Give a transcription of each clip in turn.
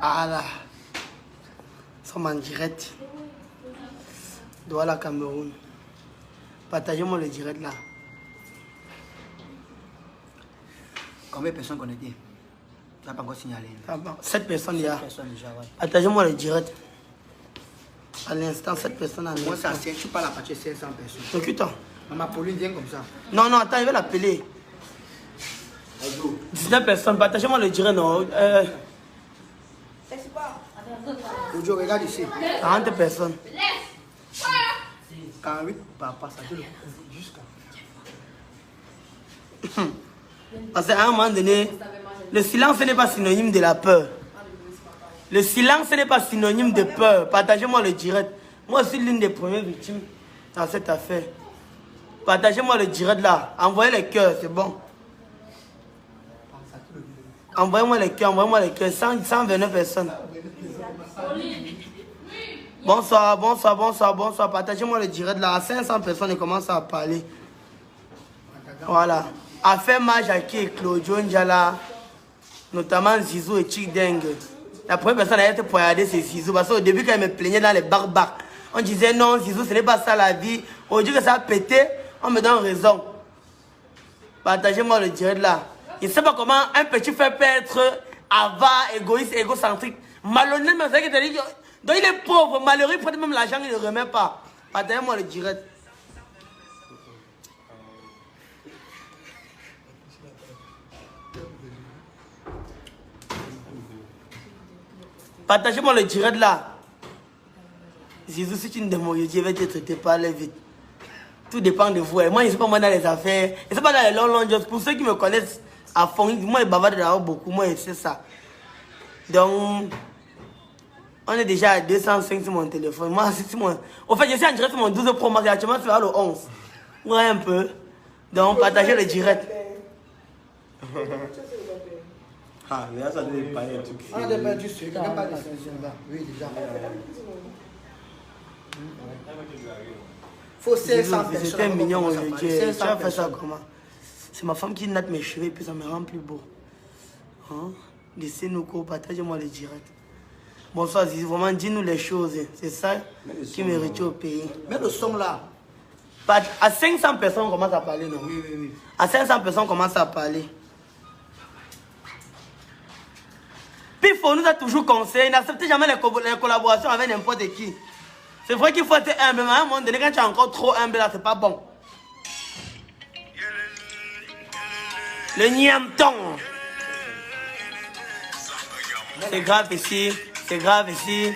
Ah là. Nous sommes en direct. Douala, Cameroun. Partagez-moi le direct là. Combien de personnes connectées? Tu n'as pas encore signalé. 7 personnes déjà. 7 personnes déjà, ouais. Partagez-moi le direct. À l'instant, 7 personnes en Moi, instant. ça, tu parles à partir de 500 personnes. Occupe-toi. Maman Pauline vient comme ça. Non, non, attends, je vais l'appeler. 19 personnes, partagez-moi le direct, non. Ojo, regarde ici. 40 personnes. 48 par ça te le jusqu'à. Parce qu'à un moment donné, le silence n'est pas synonyme de la peur. Le silence n'est pas synonyme de peur. Partagez-moi le direct. Moi, je suis l'une des premières victimes dans cette affaire. Partagez-moi le direct là. Envoyez les cœurs, c'est bon. Envoyez-moi les cœurs, envoyez-moi les cœurs. 129 personnes. Bonsoir, bonsoir, bonsoir, bonsoir. Partagez-moi le direct là. À 500 personnes, ils commencent à parler. Voilà. Affaire Majaki et Claudio Njala, notamment Zizou et Chick Deng. La première personne à être poignardée, c'est Zizou. Parce qu'au début, quand il me plaignait dans les barbares, on disait non, Zizou, ce n'est pas ça la vie. Aujourd'hui que ça a pété, on me donne raison. Partagez-moi le direct là. Je ne sais pas comment un petit fait peut être avare, égoïste, égocentrique. Malhonnête, mais c'est que tu dis. Donc il est pauvre, malheureux, il prend même l'argent, il ne le remet pas. Partagez-moi le direct. Partagez-moi le direct là. Zizou, si tu ne demandes, je vais te traiter par les vite. Tout dépend de vous. Et moi, je ne sais pas moi dans les affaires. Je ne sais pas dans les longs jobs. Pour ceux qui me connaissent à fond, moi, je bavarde d'abord beaucoup. Moi, je sais ça. Donc, on est déjà à 205 sur mon téléphone. Moi, c'est mon... Au fait, je suis en direct sur mon 12 Pro Max. Actuellement, c'est le 11. Ouais, un peu. Donc, partagez le direct. Ah, mais là, ça doit être pas un truc. On a perdu ce quelqu'un parle de 500 là. Oui, déjà. Faut 500 personnes. C'était mignon aujourd'hui. Tu 500 as fait ça personnes. comment? C'est ma femme qui natte mes cheveux et puis ça me rend plus beau. Hein? Laissez-nous quoi, partagez-moi le direct. Bonsoir Zizi, vraiment dis-nous les choses. C'est ça qui mérite au pays. Mais le son là. À 500 personnes, on commence à parler, non? Oui, oui, oui. À 500 personnes, on commence à parler. Puis il faut nous a toujours conseillé, n'acceptez jamais les collaborations avec n'importe qui. C'est vrai qu'il faut être humble, mais à un moment donné, quand tu es encore trop humble, là, c'est pas bon. Le niamton. C'est grave ici, c'est grave ici.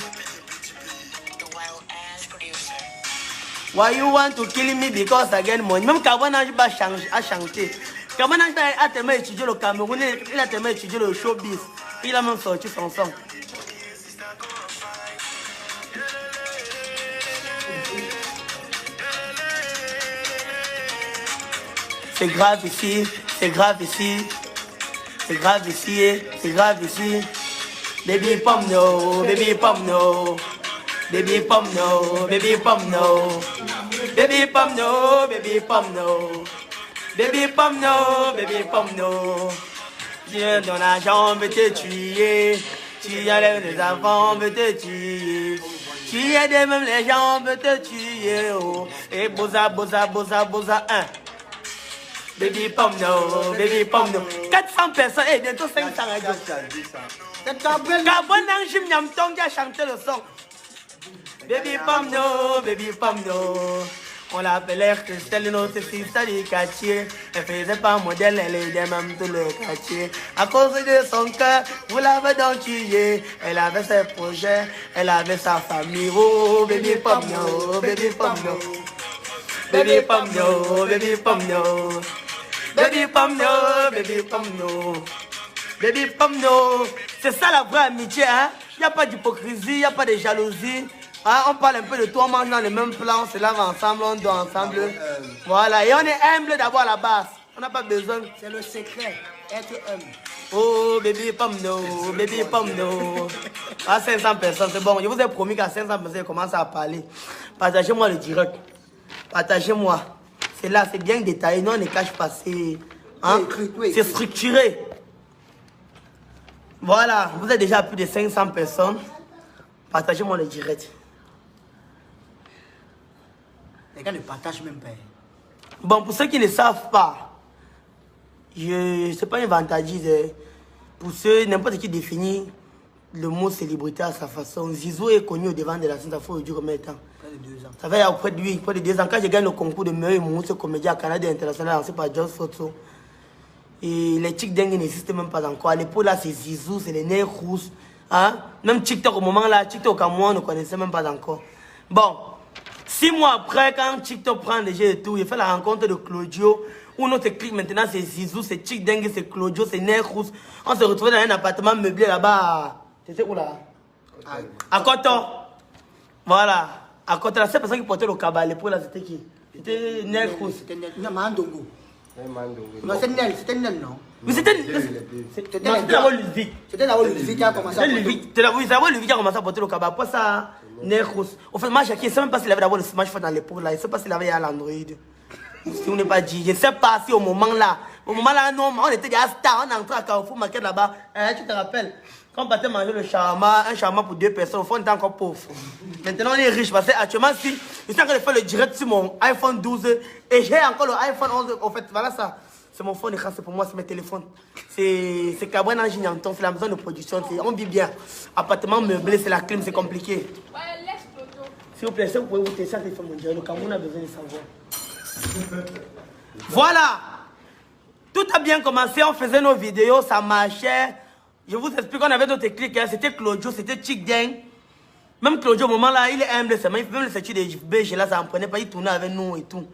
Why you want to kill me because I get money? Même Carbone a chanté. Carbone a tellement étudié le Cameroun, il a tellement étudié le showbiz. Il a même sorti son son. C'est grave ici, c'est grave ici. C'est grave ici, c'est grave ici. Baby pom no, baby pom no. Baby pom no, baby pom no. Baby pom no, baby pom no. Baby pom no, baby pom no. Viens dans la jambe te tuer. Tu enlèves les enfants, veut te tuer. Tu aides même les gens, veut te tuer. Oh. Et boza, boza, boza, boza, un. Baby pom no, baby pom no. 400 personnes, et bientôt 500. C'est Carbone Jim Nyamton qui a chanté le son. Baby pom no, baby pom no. On l'appelait Christelle, notre fille du quartier. Elle faisait pas modèle, elle aidait même tout le quartier. À cause de son cœur, vous l'avez donc tué. Elle avait ses projets, elle avait sa famille. Oh, baby pom no, baby pom no. Baby pom no, baby pom no. Baby pom no, baby pom no. Baby pom no. C'est ça la vraie amitié, hein. Il n'y a pas d'hypocrisie, il n'y a pas de jalousie. Ah, on parle un peu de tout, on mange dans le même plan, on se lave ensemble, on dort ensemble. Voilà, et on est humble d'abord à la base. On n'a pas besoin. C'est le secret, être humble. Oh, baby pom no, baby pom no. À 500 personnes, c'est bon. Je vous ai promis qu'à 500 personnes, je commence à parler. Partagez-moi le direct. Partagez-moi. C'est là, c'est bien détaillé. Non, on ne cache pas. C'est hein? Oui. C'est structuré. Voilà, vous êtes déjà plus de 500 personnes. Partagez-moi le direct. Les gars ne partagent même pas. Bon, pour ceux qui ne savent pas, je ne sais pas inventardise. Pour ceux, n'importe qui définit le mot célébrité à sa façon. Zizou est connu au devant de la scène, ça fait aujourd'hui combien de temps? Près de 2 ans. Ça fait près de 2 ans. Quand je gagne le concours de meilleur humoriste comédien à Canada International lancé par Just Photo. Et les Chick Dengue n'existent même pas encore. À l'époque, là, c'est Zizou, c'est les nerfs rousses. Hein? Même TikTok, au moment là, TikTok à moi, on ne connaissait même pas encore. Bon, 6 mois après, quand TikTok prend les jeux et tout, il fait la rencontre de Claudio, où notre clique maintenant, c'est Zizou, c'est Chick Dengue, c'est Claudio, c'est nerfs rousses. On se retrouvait dans un appartement meublé là-bas. C'était où là? À Coton. Voilà. À Coton, la seule personne qui portait le cabas à l'époque, là, c'était qui? C'était nerfs rousses. C'était Nel. Non, Mandongo. Non, c'est Nel, non? Mais c'était d'abord Ludwig. C'était d'abord Ludwig qui a commencé à porter. C'est d'abord Ludwig qui a commencé à porter le cabas. Après ça, Nercos. Au fait, moi, Jackie, je ne sais même pas s'il avait d'abord le smartphone dans l'époque là. Je ne sais pas s'il avait l'Android. Si on n'est pas dit. Je ne sais pas si au moment là, non, on était déjà stars. On est entré à Carrefour Market là-bas. Tu te rappelles? Quand on partait manger le shawarma, un shawarma pour 2 personnes, au fond, on était encore pauvre. Maintenant, on est riche parce que actuellement, si je suis en train de faire le direct sur mon iPhone 12 et j'ai encore le iPhone 11. En fait, voilà ça. C'est mon phone, c'est pour moi, c'est mes téléphones. C'est Cabane en Gignanton, c'est la maison de production. On vit bien. Appartement meublé, c'est la clim, c'est compliqué. S'il vous plaît, si vous pouvez vous tester ça, mon direct. Le Cameroun a besoin de savoir. Voilà. Tout a bien commencé, on faisait nos vidéos, ça marchait. Je vous explique, on avait d'autres clics, hein. C'était Claudio, c'était Chick Deng. Même Claudio, au moment là, il est humble, même le statut de BG là, ça n'en prenait pas, il tournait avec nous et tout.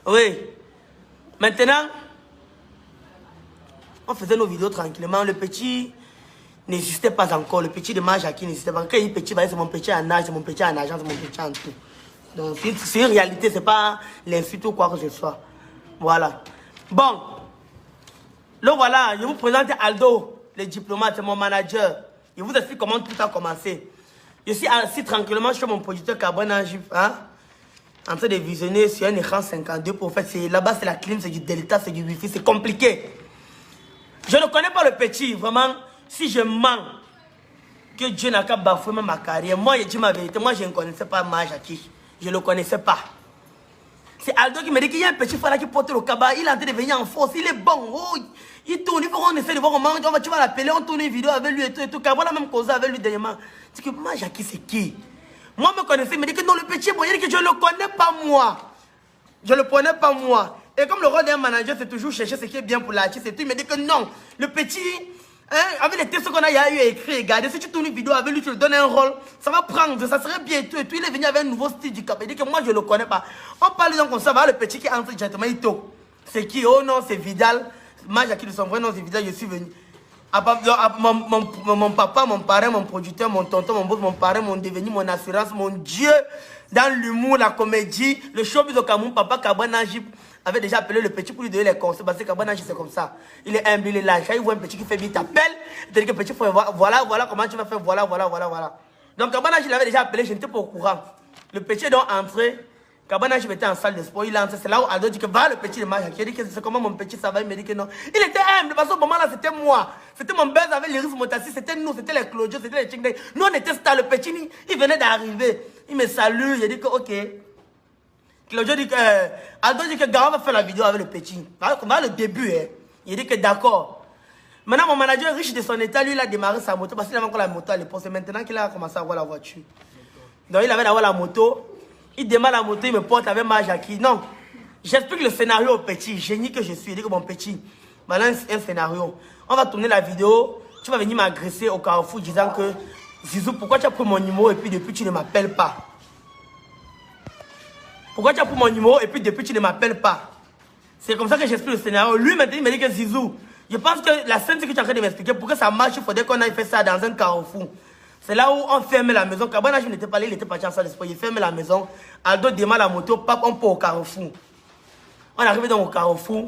Oui. Maintenant, on faisait nos vidéos tranquillement. Le petit n'existait pas encore. Le petit de Majaki n'existait pas. Quand il est petit, c'est mon petit en âge, c'est mon petit en agence, c'est mon petit en tout. Donc, c'est une réalité, c'est pas l'insulte ou quoi que ce soit. Voilà. Bon. Là, voilà, je vous présente Aldo, le diplomate, c'est mon manager. Je vous explique comment tout a commencé. Je suis assis tranquillement chez mon producteur Cabane en Gif, hein, en train de visionner sur un écran 52. Pour fait, là-bas, c'est la clim, c'est du Delta, c'est du Wi-Fi, c'est compliqué. Je ne connais pas le petit, vraiment. Si je mens, que Dieu n'a qu'à bafouer même ma carrière. Moi, je dis ma vérité. Moi, je ne connaissais pas Majaki. Je ne le connaissais pas. C'est Aldo qui me dit qu'il y a un petit frère qui porte le cabas. Il est en train de venir en force. Il est bon. Oh, il tourne. Il faut qu'on essaie de voir comment tu vas l'appeler. On tourne une vidéo avec lui et tout. Et tout. Car on a même causé avec lui dernièrement. C'est que Majaki, c'est qui? Moi, je me connaissais. Il me dit que non, le petit, bon, il dit que je ne le connais pas moi. Je ne le connais pas moi. Et comme le rôle d'un manager, c'est toujours chercher ce qui est bien pour l'artiste et tout, il me dit que non, le petit, hein, avec les textes qu'on a eu écrit, regardez, si tu tournes une vidéo avec lui, tu lui donnes un rôle, ça va prendre, ça serait bien et tout. Et tout, il est venu avec un nouveau style du cap. Il dit que moi, je ne le connais pas. On parle donc comme ça, va le petit qui entre directement, il toque. C'est qui? Oh non, c'est Vidal. Moi, j'ai qui de son vrai nom, c'est Vidal, je suis venu. Mon papa, mon parrain, mon producteur, mon tonton, mon boss, mon parrain, mon devenu, mon assurance, mon Dieu, dans l'humour, la comédie, le showbiz au Cameroun, papa Cabane en Gif avait déjà appelé le petit pour lui donner les conseils, parce que Cabane en Gif c'est comme ça. Il est humble, il est là. Quand il voit un petit qui fait bien, il t'appelle, il te dit que petit frère, voilà comment tu vas faire, voilà. Donc Cabane en Gif l'avait déjà appelé, je n'étais pas au courant. Le petit est donc entré. Cabane en Gif était en salle de sport, il est entré, c'est là où Aldo dit que va le petit de Majaki. Il dit que c'est comment mon petit ça va, il me dit que non. Il était humble, parce qu'au moment là c'était moi. C'était mon buzz avec les Riff Motassi, c'était nous, c'était les Claudio, c'était les Chingday. Nous on était stars, le petit, il venait d'arriver. Il me salue, j'ai dit que ok. Claudio dit que, Aldo dit que Gara va faire la vidéo avec le petit. Va le début, hein. Il dit que d'accord. Maintenant mon manager riche de son état, lui il a démarré sa moto, parce qu'il avait encore la moto à l'époque, c'est maintenant qu'il a commencé à avoir la voiture. Donc il avait d'avoir la moto. Il démarre la moto, il me porte avec Majaki. Non, j'explique le scénario au petit, génie que je suis. Il dit que mon petit, balance un scénario. On va tourner la vidéo, tu vas venir m'agresser au Carrefour disant que Zizou, pourquoi tu as pris mon numéro et puis depuis tu ne m'appelles pas? Pourquoi tu as pris mon numéro et puis depuis tu ne m'appelles pas? C'est comme ça que j'explique le scénario. Lui maintenant il me dit que Zizou, je pense que la scène que tu es en train de m'expliquer, pour que ça marche, il faudrait qu'on aille faire ça dans un Carrefour. C'est là où on ferme la maison. Cabane je n'était pas là, il était parti en salle de sport. Il ferme la maison. Aldo démarre la moto, pape, on part au Carrefour. On arrive donc au Carrefour.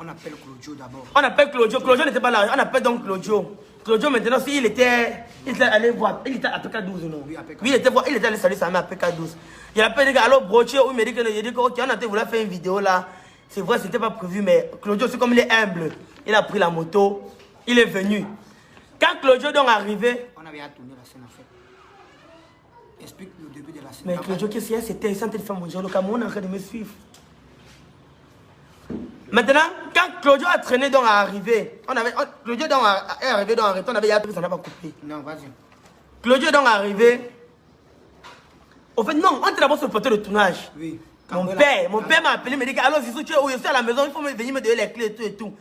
On appelle Claudio d'abord. On appelle Claudio. Claudio n'était pas là. On appelle donc Claudio. Claudio maintenant, il était allé voir. Il était à PK12, non? Oui, il était allé saluer sa mère à PK12. Il appelle les gars, alors broché, il me dit que, ok, on a voulu faire une vidéo là. C'est vrai, c'était pas prévu, mais Claudio, c'est comme il est humble. Il a pris la moto, il est venu. Quand Claudio est arrivé... On avait à tourner la scène en fait. Explique le début de la scène. Mais Claudio, qu'est-ce qu'il y a? C'était sans téléphone, mon Dieu, le Cameroun est en train de me suivre. Maintenant, quand Claudio a traîné donc à arriver, Claudio donc est arrivé donc arrêté, on avait appris, ça n'a pas coupé. Non, vas-y. Claudio est donc arrivé. Au fait, non, on était d'abord sur le plateau de tournage. Oui. Mon père m'a appelé, me dit alors Zizou, tu es où? Je suis à la maison, il faut venir me donner les clés et tout et tout.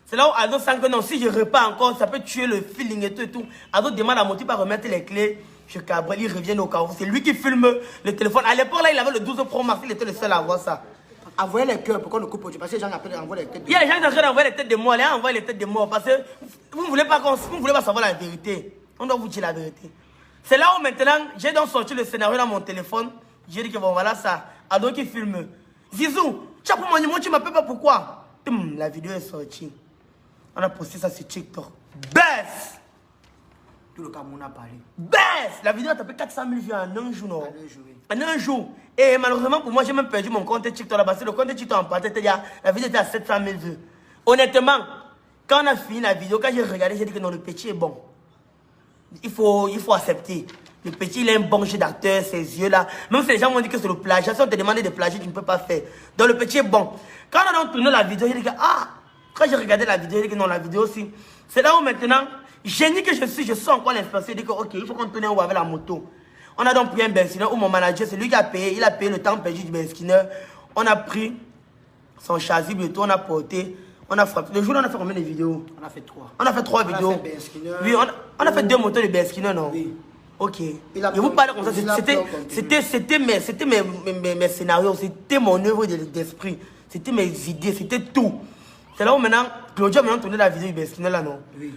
C'est là où Ado sent que non, si je repars encore, ça peut tuer le feeling et tout et tout. Ado demande à mon type à remettre les clés. Je Cabrel, il revient au carrefour. C'est lui qui filme le téléphone. À l'époque, là, il avait le 12 Pro Max, il était le seul à avoir ça. Envoyez les cœurs pour qu'on le coupe. Parce que les gens appellent, envoient les têtes. Il y a des gens qui sont en train d'envoyer les têtes de mort. Allez, envoyer les têtes de mort. Parce que vous ne voulez pas savoir la vérité. On doit vous dire la vérité. C'est là où maintenant, j'ai donc sorti le scénario dans mon téléphone. J'ai dit que bon, voilà ça. Ado qui filme. Zizou, tu as pris mon numéro, tu m'appelles pas pourquoi? La vidéo est sortie. On a posté ça sur TikTok. Baisse! Tout le Cameroun a parlé. Baisse! La vidéo a tapé 400 000 vues en un jour, non? En un jour, oui. En un jour. Et malheureusement pour moi, j'ai même perdu mon compte TikTok là-bas. Le compte TikTok en partait, la vidéo était à 700 000 vues. Honnêtement, quand on a fini la vidéo, quand j'ai regardé, j'ai dit que non, le petit est bon. Il faut accepter. Le petit, il a un bon jeu d'acteur, ses yeux là. Même si les gens m'ont dit que c'est le plagiat, si on te demande de plagier, tu ne peux pas faire. Donc le petit est bon. Quand on a donc tourné la vidéo, j'ai dit que quand j'ai regardé la vidéo, j'ai dit que non, la vidéo aussi. C'est là où maintenant, génie que je suis, je sens encore l'inspiration. J'ai dit que ok, il faut qu'on tourne avec la moto. On a donc pris un Benskinner où mon manager, c'est lui qui a payé. Il a payé le temps perdu du Benskinner. On a pris son châssis, et tout, on a porté. On a frappé. Le jour où on a fait combien de vidéos? On a fait 3. On a fait 3 vidéos. On a fait Benskinner. Oui, on a fait 2 motos de Benskinner, non? Oui. Ok. Je vous parle comme ça. C'était mes scénarios. C'était mon œuvre d'esprit. C'était mes idées. C'était tout. C'est là où maintenant, Claudio a maintenant tourné la vidéo du Benskinner là, non? Oui.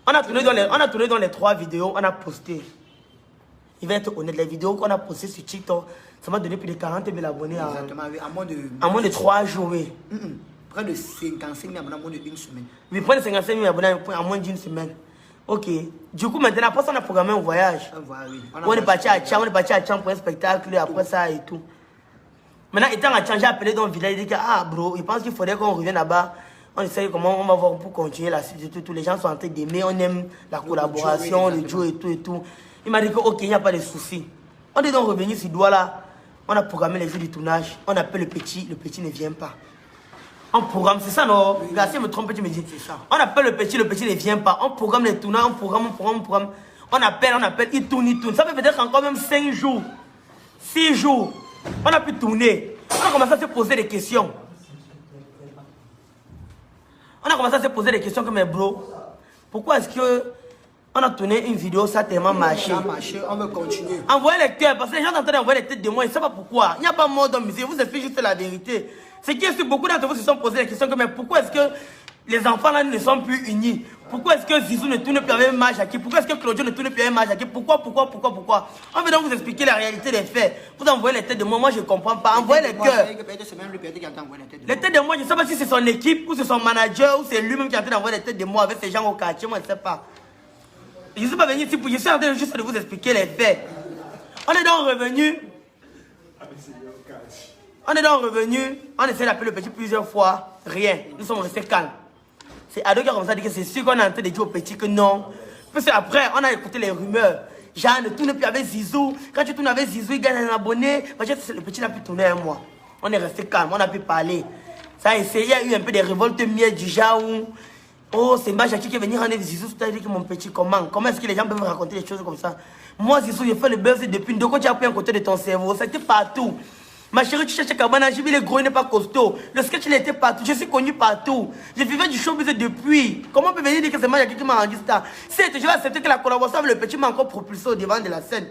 On a tourné dans les 3 vidéos. On a posté. Il va être honnête, les vidéos qu'on a postées sur TikTok, ça m'a donné plus de 40 000 abonnés. Exactement, oui. En moins de 3 jours, oui. Près de 55 000 abonnés en moins d'une semaine. Oui, près de 55 000 abonnés en moins d'une semaine. Ok. Du coup, maintenant, après ça, on a programmé un voyage. Oui. On est parti à Tcham, pour un spectacle, après ça et tout. Maintenant, étant à Tcham, j'ai appelé dans le village, il dit que, bro, il pense qu'il faudrait qu'on revienne là-bas. On essaye comment on va voir pour continuer la suite. Tous les gens sont en train d'aimer, on aime la collaboration, le duo et tout et tout. Il m'a dit que, ok, il n'y a pas de souci. On est donc revenu sur Douala. On a programmé les jours du tournage. On appelle le petit ne vient pas. On programme, c'est ça, non? Oui. Garcia me trompe, tu me dis. C'est ça. On appelle le petit ne vient pas. On programme les tournages, on programme. On appelle, il tourne. Ça fait peut-être encore même 5 jours, 6 jours. On a pu tourner. On a commencé à se poser des questions. Comme mes bros. Pourquoi est-ce que on a tourné une vidéo, ça a tellement marché? Ça a marché, on veut continuer. Envoyez les cœurs, parce que les gens sont en train d'envoyer les têtes de moi, ils ne savent pas pourquoi. Il n'y a pas mort d'homme, je vous explique juste la vérité. C'est que beaucoup d'entre vous se sont posé la question que, mais pourquoi est-ce que les enfants là ne sont plus unis? Pourquoi est-ce que Zizou ne tourne plus avec Majaki? Pourquoi est-ce que Claudio ne tourne plus avec Majaki? Pourquoi? On veut donc vous expliquer la réalité des faits. Vous envoyez les têtes de moi je ne comprends pas. Envoyez les cœurs. Les têtes de moi, je ne sais pas si c'est son équipe, ou c'est son manager, ou c'est lui-même qui est en train d'envoyer les têtes de moi avec ces gens au quartier, moi je ne sais pas. Je ne suis pas venu ici pour... Je suis en train juste de vous expliquer les faits. On est donc revenu. On essaie d'appeler le petit plusieurs fois. Rien. Nous sommes restés calmes. C'est Ado qui a commencé à dire que c'est sûr qu'on est en train de dire au petit que non. Parce qu'après, on a écouté les rumeurs. Jean ne tourne plus avec Zizou. Quand tu tournes avec Zizou, il gagne un abonné. Parce que le petit n'a pu tourner un mois. On est resté calme. On a pu parler. Ça a essayé. Il y a eu un peu des révoltes miettes du genre où... Oh, c'est Majaki qui est venu rendre Zizou, c'est-à-dire que mon petit, comment est-ce que les gens peuvent me raconter des choses comme ça? Moi, Zizou, j'ai fait le buzz depuis quand tu as pris un côté de ton cerveau, c'était partout. Ma chérie, tu cherches Kabana, j'ai vu les gros, il n'est pas costaud. Le sketch, il était partout, je suis connu partout. Je vivais du showbiz depuis. Comment on peut venir dire que c'est Majaki qui m'a rendu ça? Certes, je vais accepter que la collaboration avec le petit m'a encore propulsé au devant de la scène.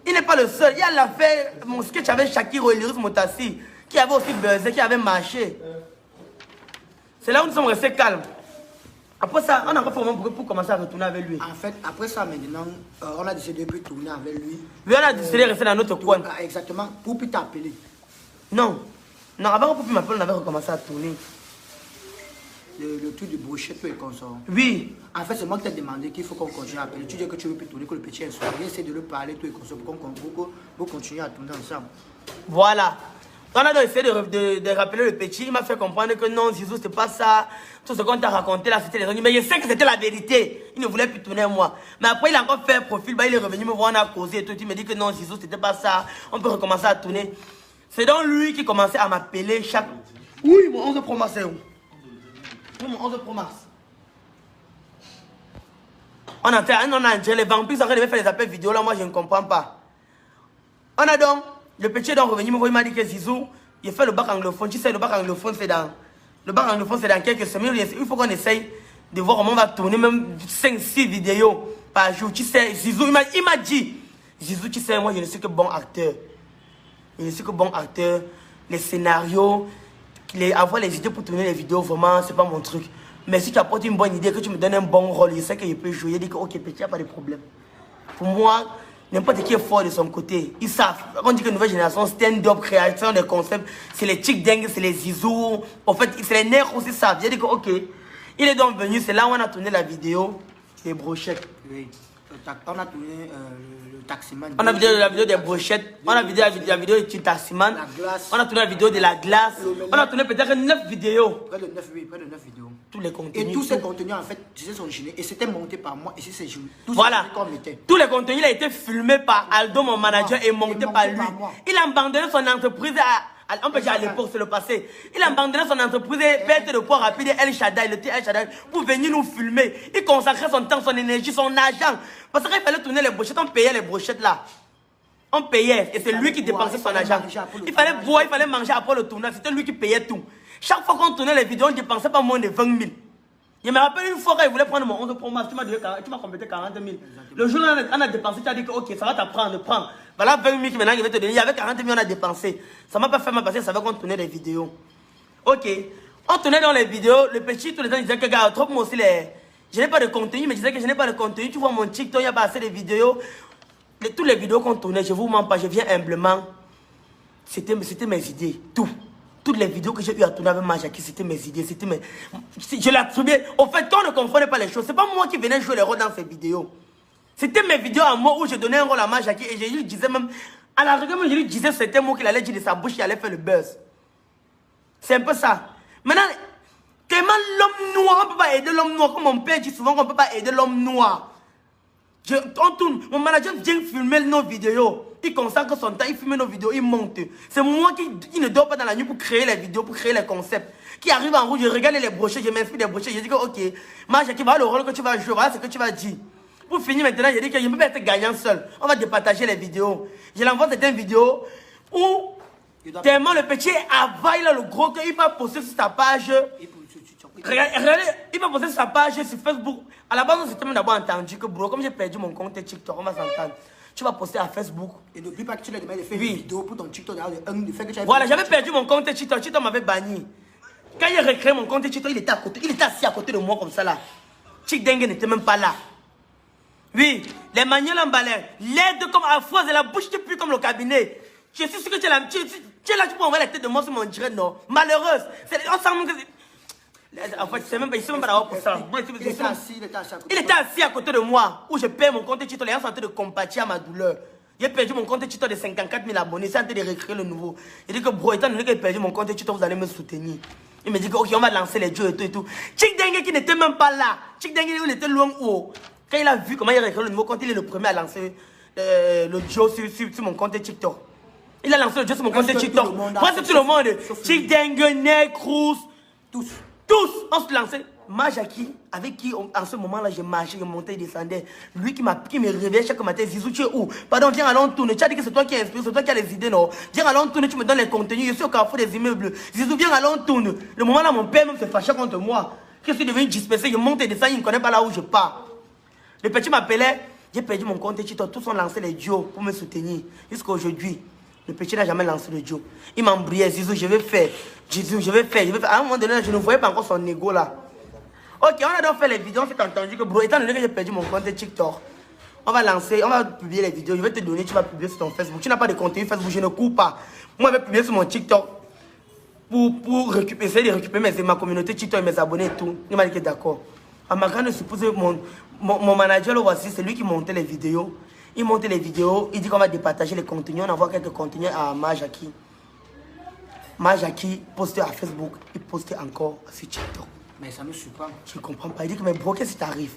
Il n'est pas le seul. Il y a l'affaire, mon sketch avec Shakiro et Lyris Motassi, qui avait aussi buzzé, qui avait marché. C'est là où nous sommes restés calmes. Après ça, on a encore fait un moment pour commencer à retourner avec lui. En fait, après ça, maintenant, on a décidé de tourner avec lui. Oui, on a décidé de rester dans notre coin. Exactement, pour plus t'appeler. Non. Non, avant qu'on puisse m'appeler, on avait recommencé à tourner. Le truc du brochette et consort. Oui. En fait, c'est moi qui t'ai demandé qu'il faut qu'on continue à appeler. Tu dis que tu veux plus tourner, que le petit est soirée. Essaye de lui parler, tout et consort, pour qu'on continue à tourner ensemble. Voilà. On a donc essayé de rappeler le petit. Il m'a fait comprendre que non, Zizou, c'est pas ça. Tout ce qu'on t'a raconté là, c'était les autres. Mais je sais que c'était la vérité. Il ne voulait plus tourner moi. Mais après, il a encore fait un profil. Bah, il est revenu me voir, on a causé et tout. Il me dit que non, Zizou, c'était pas ça. On peut recommencer à tourner. C'est donc lui qui commençait à m'appeler chaque. Oui, mon 11 Pro Max, c'est où? Oui, mon 11 Pro Max. On a les vampires, ça devait faire des appels vidéo là. Moi, je ne comprends pas. On a donc. Le petit est donc revenu me voir, il m'a dit que Zizou, il fait le bac anglophone. Tu sais, le bac anglophone, c'est dans... Le bac anglophone, c'est dans quelques semaines. Il faut qu'on essaye de voir comment on va tourner même 5-6 vidéos par jour. Tu sais, Zizou, il m'a dit, Zizou, tu sais, moi, je ne suis que bon acteur. Je ne suis que bon acteur. Les scénarios, avoir les idées pour tourner les vidéos, vraiment, c'est pas mon truc. Mais si tu apportes une bonne idée, que tu me donnes un bon rôle, je sais que je peux jouer. Il dit que, ok, petit, il n'y a pas de problème. Pour moi... N'importe qui est fort de son côté. Ils savent. On dit que nouvelle génération, stand-up, création de concepts, c'est les chick dingues, c'est les zizous. En fait, c'est les nerfs aussi savent. J'ai dit que, ok. Il est donc venu, c'est là où on a tourné la vidéo des brochettes. Oui. On a tourné le taximan. On a vidéo la vidéo des brochettes. On a vidéo la vidéo du taximan. La glace. On a tourné la vidéo de la glace. On a tourné peut-être 9 vidéos. Près de 9, oui, près de 9 vidéos. Tous les contenus. Et tous ces contenus, en fait, je sais originés. Et c'était monté par moi. Et c'est joué. Voilà. Tous les contenus, il a été filmé par Aldo, mon manager, et monté par lui. Il a abandonné son entreprise on peut dire à l'époque, c'est le passé. Il a abandonné son entreprise, perte de poids rapide, El Shaddai, le petit El Shaddai, pour venir nous filmer. Il consacrait son temps, son énergie, son argent. Parce qu'il fallait tourner les brochettes, on payait les brochettes là. On payait, et c'est lui qui dépensait son argent. Il fallait boire, il fallait manger après le tournage, c'était lui qui payait tout. Chaque fois qu'on tournait les vidéos, on ne dépensait pas moins de 20 000. Je me rappelle une fois quand il voulait prendre mon 11 Pro Max, tu m'as complété 40 000. Le jour où on a dépensé, tu as dit que ok, ça va t'apprendre, prends. Voilà 20 000 qui maintenant il va te donner. Il y avait 40 000, on a dépensé. Ça m'a pas fait mal parce que ça savait qu'on tournait les vidéos. Ok. On tournait dans les vidéos, le petit, tous les gens disaient que gars, trop moi aussi les. Je n'ai pas de contenu, mais je disais que je n'ai pas de contenu. Tu vois mon TikTok, il n'y a pas assez de vidéos. Toutes les vidéos qu'on tournait, je vous mens pas, je viens humblement. C'était mes idées, tout. Toutes les vidéos que j'ai eu à tourner avec Majaki, c'était mes idées, c'était mes... Je l'attribuais. Au fait, on ne confondait pas les choses. C'est pas moi qui venais jouer les rôles dans ces vidéos. C'était mes vidéos à moi où je donnais un rôle à Majaki et je lui disais même... À la rigueur, je lui disais certains mots qu'il allait dire de sa bouche, il allait faire le buzz. C'est un peu ça. Maintenant, tellement l'homme noir, on ne peut pas aider l'homme noir. Comme mon père dit souvent qu'on ne peut pas aider l'homme noir. On tourne, mon manager vient filmer nos vidéos. Il consacre son temps, il filme nos vidéos, il monte. C'est moi qui ne dors pas dans la nuit pour créer les vidéos, pour créer les concepts. Qui arrive en route, je regarde les brochets, je m'inspire des brochets. Je dis que ok, Majaki, voilà le rôle que tu vas jouer, voilà ce que tu vas dire. Pour finir maintenant, je dis que je ne peux pas être gagnant seul. On va départager les vidéos. Je l'envoie certaines vidéos où tellement le petit availle le gros qu'il va poster sur sa page. Regardez, il va poster sur sa page sur Facebook. À la base, on s'est d'abord entendu que bro, comme j'ai perdu mon compte TikTok, on va s'entendre. Tu vas poster à Facebook. Et n'oublie pas que tu l'as demandé de faire une vidéo pour ton TikTok. Voilà, j'avais perdu mon compte TikTok. TikTok m'avait banni. Quand il a recréé mon compte TikTok, il était à côté. Il était assis à côté de moi comme ça là. Chick Dengue n'était même pas là. Oui, les manuels emballés. Les deux comme à froid et la bouche qui pue comme le cabinet. Je suis sûr que tu es là. Tu es là, tu peux envoyer la tête de moi sur mon direct, non? Malheureuse. On s'en que... En fait, c'est même pas d'avoir pour ça. Il était assis à côté de moi, où je paie mon compte TikTok. Les gens sont en train de compatir à ma douleur. J'ai perdu mon compte TikTok de 54 000 abonnés. C'est en train de recréer le nouveau. Il dit que bro, étant donné que j'ai perdu mon compte TikTok, vous allez me soutenir. Il me dit que ok, on va lancer les jeux et tout et tout. Chick Dengue qui n'était même pas là. Chick Dengue, il était loin haut. Quand il a vu comment il recréé le nouveau compte, il est le premier à lancer le jeu sur mon compte TikTok. Il a lancé le jeu sur mon compte TikTok. Presque tout le monde. Chick Dengue, Necrous, tous. Tous, on se lançait. Majaki, avec qui en ce moment-là, j'ai marché, je montais et descendais. Lui qui me réveillait chaque matin. Zizou, tu es où? Pardon, viens, allons tourner. Tu as dit que c'est toi qui as inspiré, c'est toi qui as les idées, non? Viens, allons tourner, tu me donnes les contenus. Je suis au carrefour des immeubles. Zizou, viens, allons tourner. Le moment-là, mon père même se fâchait contre moi. Je suis devenu dispersé, je monte et descends, il ne connaît pas là où je pars. Le petit m'appelait, j'ai perdu mon compte TikTok. Tous ont lancé les duos pour me soutenir. Jusqu'à aujourd'hui. Le petit n'a jamais lancé le duo. Il m'embrayait, Zizou, je vais faire. Zizou, je vais faire. À un moment donné, je ne voyais pas encore son ego là. Ok, on a donc fait les vidéos, on s'est entendu que, bro, étant donné que j'ai perdu mon compte TikTok, on va lancer, on va publier les vidéos. Je vais te donner, tu vas publier sur ton Facebook. Tu n'as pas de contenu Facebook, je ne cours pas. Moi, je vais publier sur mon TikTok pour essayer de récupérer ma communauté TikTok et mes abonnés et tout. Il m'a dit que d'accord. À ma grande surprise, mon manager, le voici, c'est lui qui montait les vidéos. Il monte les vidéos, il dit qu'on va départager les contenus, on envoie quelques contenus à Majaki. Majaki postait à Facebook, il postait encore sur TikTok. Mais ça me surprend. Je ne comprends pas. Il dit que mais bro, qu'est-ce qui t'arrive?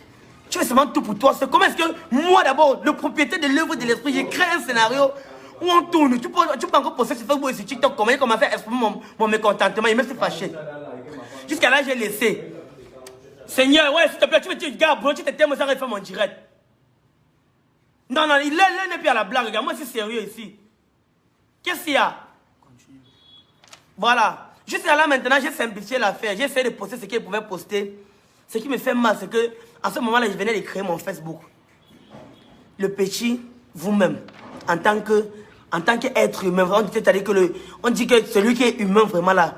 Tu fais seulement tout pour toi. C'est comment est-ce que moi d'abord, le propriétaire de l'œuvre de l'esprit, j'ai créé un scénario où on tourne. Tu peux encore poster sur Facebook et sur TikTok comment il commence à exprimer mon mécontentement. Il me fait fâché. Jusqu'à là, j'ai laissé. Seigneur, ouais, s'il te plaît, tu me dis, gars, bro, tu t'aimes, ça va faire mon direct. Non, non, il n'est plus à la blague, regarde. Moi, c'est sérieux ici. Qu'est-ce qu'il y a? Continue. Voilà. Jusqu'à là, maintenant, j'ai simplifié l'affaire. J'ai essayé de poster ce qu'il pouvait poster. Ce qui me fait mal, c'est que à ce moment-là, je venais de créer mon Facebook. Le petit, vous-même, en tant qu'être humain, on dit que celui qui est humain, vraiment là,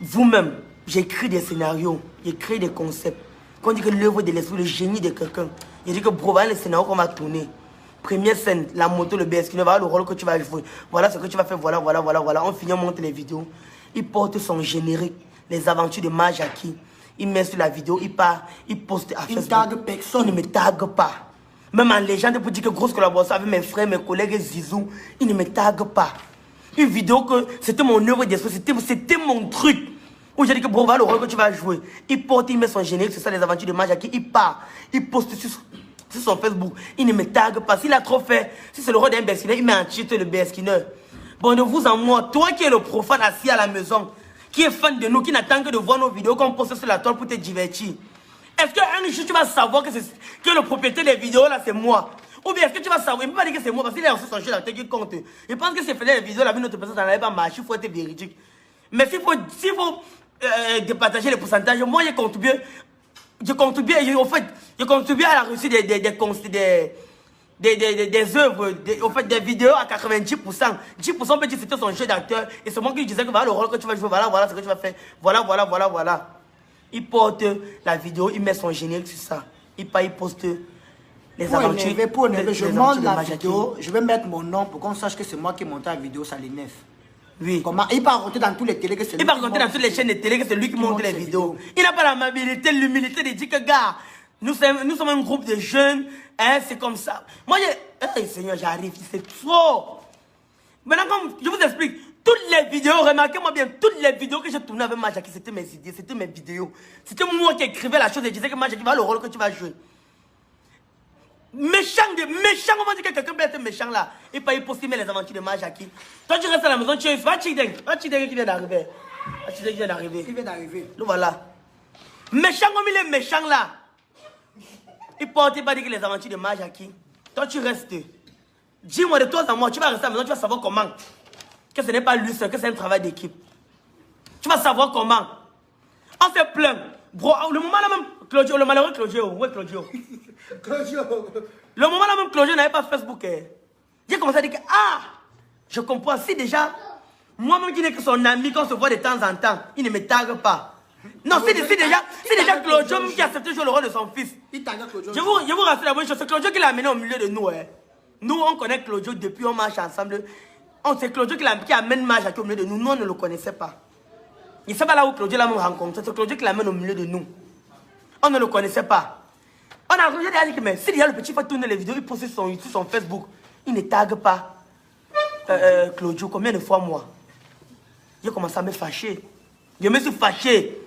vous-même, j'écris des scénarios, j'écris des concepts. Quand on dit que l'œuvre de l'esprit, le génie de quelqu'un, je dis que bro, voilà les scénarios qu'on va tourner. Première scène, la moto, le BS, voilà le rôle que tu vas jouer. Voilà ce que tu vas faire, voilà. On finit, on monte les vidéos. Il porte son générique, les aventures de Majaki. Il met sur la vidéo, il part, il poste à Facebook. Il ne tague personne. Il ne me tague pas. Même en légende, pour dire que grosse collaboration avec mes frères, mes collègues Zizou, il ne me tague pas. Une vidéo que c'était mon œuvre d'esprit, c'était mon truc. Où j'ai dit que bro, voilà le rôle que tu vas jouer. Il porte, il met son générique, c'est ça les aventures de Majaki. Il part, il poste sur son Facebook. Il ne me tague pas. S'il a trop fait, si c'est le rôle d'un Beskineur, il met en titre le Beskineur. Bon, de vous en moi, toi qui es le profane assis à la maison, qui est fan de nous, qui n'attend que de voir nos vidéos qu'on poste sur la toile pour te divertir. Est-ce qu'un jour tu vas savoir que le propriétaire des vidéos là c'est moi? Ou bien est-ce que tu vas savoir, il ne peut pas dire que c'est moi parce qu'il a reçu son jeu d'acteur qui compte. Il pense que si il faisait les vidéos là avec notre personne, ça n'allait pas marcher, il faut être véridique. Mais s'il faut départager les pourcentages, moi j'ai contribué. Je contribue à la réussite des œuvres, des vidéos à 90%. 10% peut dire que c'était son jeu d'acteur. Et c'est moi qui disais que voilà le rôle que tu vas jouer, voilà ce que tu vas faire. Voilà. Il porte la vidéo, il met son générique sur ça. Il poste les aventures. Je monte la vidéo, je vais mettre mon nom pour qu'on sache que c'est moi qui ai monté la vidéo, ça l'énerve. Oui. Comment il va raconter dans tous les télés que c'est lui. Il va raconter dans toutes les chaînes de télé que c'est lui qui monte les vidéos. Il n'a pas l'amabilité, l'humilité de dire que gars, nous sommes un groupe de jeunes, hein, c'est comme ça. Moi, Seigneur, j'arrive, c'est trop. Maintenant, comme je vous explique, toutes les vidéos, remarquez-moi bien, toutes les vidéos que j'ai tournées avec Majaki, c'était mes idées, c'était mes vidéos. C'était moi qui écrivais la chose et disais que Majaki va le rôle que tu vas jouer. Méchant, on va dire que quelqu'un peut être méchant là. Et pas y poster les aventures de Majaki. Toi, tu restes à la maison, tu es fatigué. Fatigué qui vient d'arriver. Il vient d'arriver. Le voilà. Méchant comme il est méchant là. Il porte pas dire que les aventures de Majaki. Toi, tu restes. Dis-moi de toi à moi, tu vas rester à la maison, tu vas savoir comment. Que ce n'est pas lui seul, que c'est un travail d'équipe. Tu vas savoir comment. On se plaint. Bro, le moment là même, Claudio, le malheureux Claudio, où est Claudio? Le moment là même, Claudio n'avait pas Facebook. J'ai commencé à dire que, je comprends. Si déjà, moi-même qui n'ai que son ami, qu'on se voit de temps en temps, il ne me tague pas. Non, c'est déjà Claudio même qui a accepté de jouer le rôle de son fils. Il tague Claudio. Je vous rassure la bonne chose, c'est Claudio qui l'a amené au milieu de nous. Nous, on connaît Claudio depuis, on marche ensemble. C'est Claudio qui amène Majaki au milieu de nous. Nous, on ne le connaissait pas. Il ne sait pas là où Claudio l'a rencontré. C'est Claudio qui l'amène au milieu de nous. On ne le connaissait pas. On a Claudio dit que mais si le petit fait tourner les vidéos, il poste sur son Facebook. Il ne tague pas Claudio. Combien de fois moi? J'ai commencé à me fâcher. Je me suis fâché.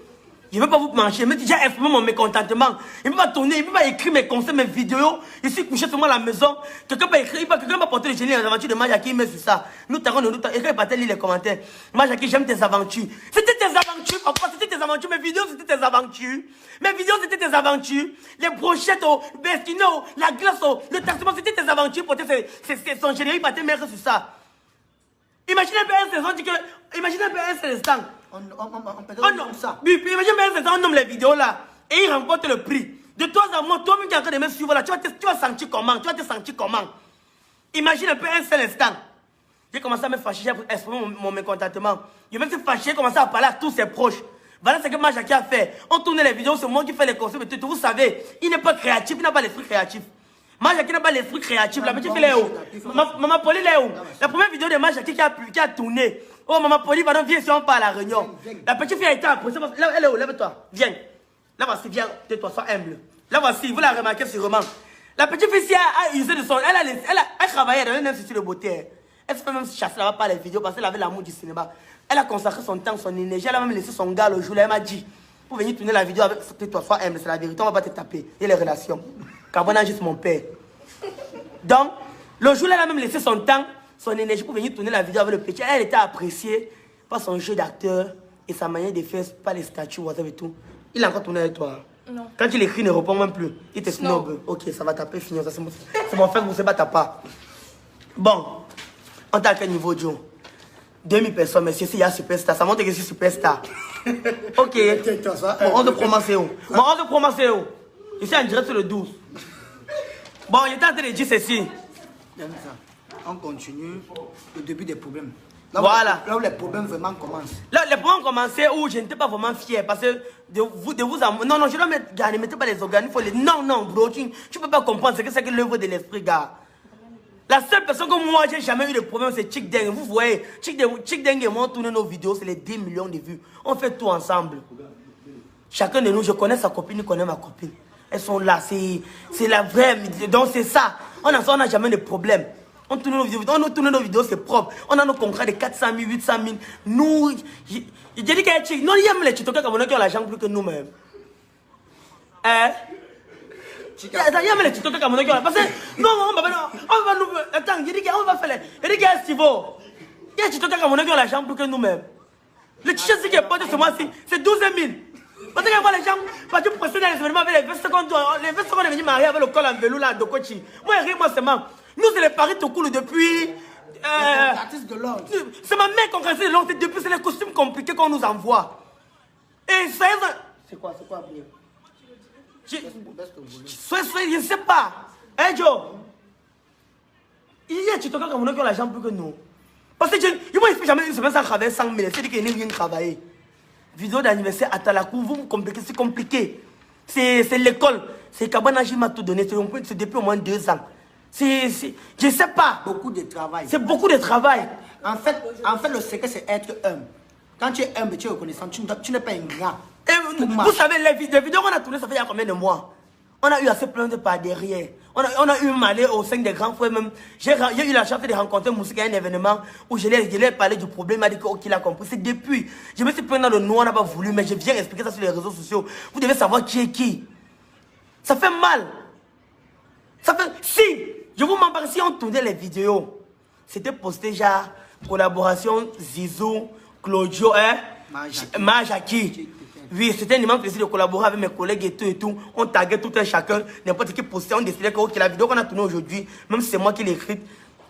Je ne veux pas vous mentir. J'ai exprimé mon mécontentement. Il ne peut pas tourner, il ne peut pas écrire mes conseils, mes vidéos. Je suis couché sur moi à la maison. Quelqu'un peut écrire, quelqu'un va porter le génie les aventures de Majaki, il met sur ça. Nous t'arrons, et quand il partait lire les commentaires. Majaki, j'aime tes aventures. C'était tes aventures, papa, c'était tes aventures. Mes vidéos, c'était tes aventures. Mes vidéos, c'était tes aventures. Les brochettes, Bestino, la glace, le testament, c'était tes aventures. Porter son générique, il partait mettre sur ça. Imaginez un peu un saison, imaginez un peu un instant. On peut dire comme ça. Oui, puis imagine bien, on nomme les vidéos là et il remporte le prix. De toi à moi, toi-même qui es en train de me suivre là, tu vas te sentir comment? Tu vas te sentir comment? Imagine un peu un seul instant. J'ai commencé à me fâcher, j'ai exprimé mon mécontentement. Je me suis fâché, commencé à parler à tous ses proches. Voilà ce que Majaki a fait. On tourne les vidéos, c'est moi qui fais les conseils. Vous savez, il n'est pas créatif, il n'a pas l'esprit créatif. Majaki n'a pas l'esprit créatif. La petite fille est où? Maman Pauline est où? La première vidéo de Majaki qui a tourné. Oh, maman Pauline, viens si on parle à la réunion. La petite fille a été appréciée. Elle est où? Lève-toi. Viens. Là, voici, viens. Tais-toi, sois humble. Là, voici, vous la remarquez sûrement. La petite fille a usé de son. Elle travaillait dans un institut de beauté. Elle se fait même chasser là-bas par les vidéos parce qu'elle avait l'amour du cinéma. Elle a consacré son temps, son énergie. Elle a même laissé son gars le jour là. Elle m'a dit, pour venir tourner la vidéo avec toi, sois humble, c'est la vérité, on va pas te taper. Et les relations. Carbona juste mon père. Donc, le jour là, elle a même laissé son temps, son énergie pour venir tourner la vidéo avec le petit. Elle était appréciée par son jeu d'acteur et sa manière de faire, pas les statuts, WhatsApp et tout. Il a encore tourné avec toi. Non. Quand il écrit, il ne répond même plus. Il te snob. Ok, ça va taper, finir. C'est mon frère, vous ne pas taper. Bon, on t'a à quel niveau, Joe? 2000 personnes, mais si il y a superstar, ça montre que c'est superstar. Ok. Bon, on doit commencer où? Je suis en direct sur le 12. Bon, il était en train de dire ceci. On continue le début des problèmes. Voilà. Là où les problèmes vraiment commencent. Là, les problèmes ont commencé où je n'étais pas vraiment fier parce que de vous non, je dois mettre, gars, ne mettez pas les organes, il faut les... Non, bro, tu ne peux pas comprendre ce que c'est que l'œuvre de l'esprit, gars. La seule personne que moi, j'ai jamais eu de problème, c'est Chick Deng. Vous voyez, Chick Deng et moi, on tourne nos vidéos, c'est les 10 millions de vues. On fait tout ensemble. Chacun de nous, je connais sa copine, il connaît ma copine. Elles sont là, c'est la vraie... Donc c'est ça. On n'a jamais de problème. On tourne nos vidéos, c'est propre. On a nos contrats de 400 000, 800 000. Nous, je dis qu'il y a Chick. Non, il y a même les TikTokers qui ont l'argent plus que nous-mêmes. Il y a même les TikTokers qui ont l'argent. Parce que, non, on va nous... Attends, je dis qu'on va faire les... Je dis qu'il y a Stivo. Il y a les TikTokers qui ont l'argent plus que nous-mêmes. Le t-shirt qui est porté ce mois-ci, c'est 12 000. Parce que les gens, parce que pour passer dans les événements avec les vestes qu'on est venu marier avec le col en velours là de Kochi. Moi, moi seulement. Nous, c'est les paris tout cool depuis. L'artiste de l'ordre. C'est ma mère qu'on crée l'ordre depuis, c'est les costumes compliqués qu'on nous envoie. Et ça. C'est quoi, Bouillon? Je ne sais pas. Hein, Joe? Il y a des TikTokers qui ont l'argent plus que nous. Parce que je ne peux jamais une semaine sans travailler 100 000. C'est-à-dire qu'il n'y a rien travailler. Vidéo d'anniversaire à Talakou, vous me compliquez, c'est compliqué. C'est l'école. C'est Kabanaji m'a tout donné. C'est depuis au moins 2 ans. Je ne sais pas. Beaucoup de travail. C'est beaucoup de travail. En fait, le secret, c'est être humble. Quand tu es humble, tu es reconnaissant, tu n'es pas ingrat. Et vous savez, les vidéos qu'on a tournées, ça fait il y a combien de mois? On a eu assez plein de par derrière. On a eu mal au sein des grands frères même. J'ai eu la chance de rencontrer Moussik à un événement où je lui ai parlé du problème. Il m'a dit qu'il a compris. C'est depuis. Je me suis pris dans le noir, on n'a pas voulu, mais je viens expliquer ça sur les réseaux sociaux. Vous devez savoir qui est qui. Ça fait mal. Ça fait... Si, je vous m'en parle, si on tournait les vidéos, c'était posté déjà collaboration Zizou, Claudio, Majaki. Oui, c'était un immense plaisir de collaborer avec mes collègues et tout. On taguait tout un chacun, n'importe qui postait. On décidait que la vidéo qu'on a tournée aujourd'hui, même si c'est moi qui l'ai écrite,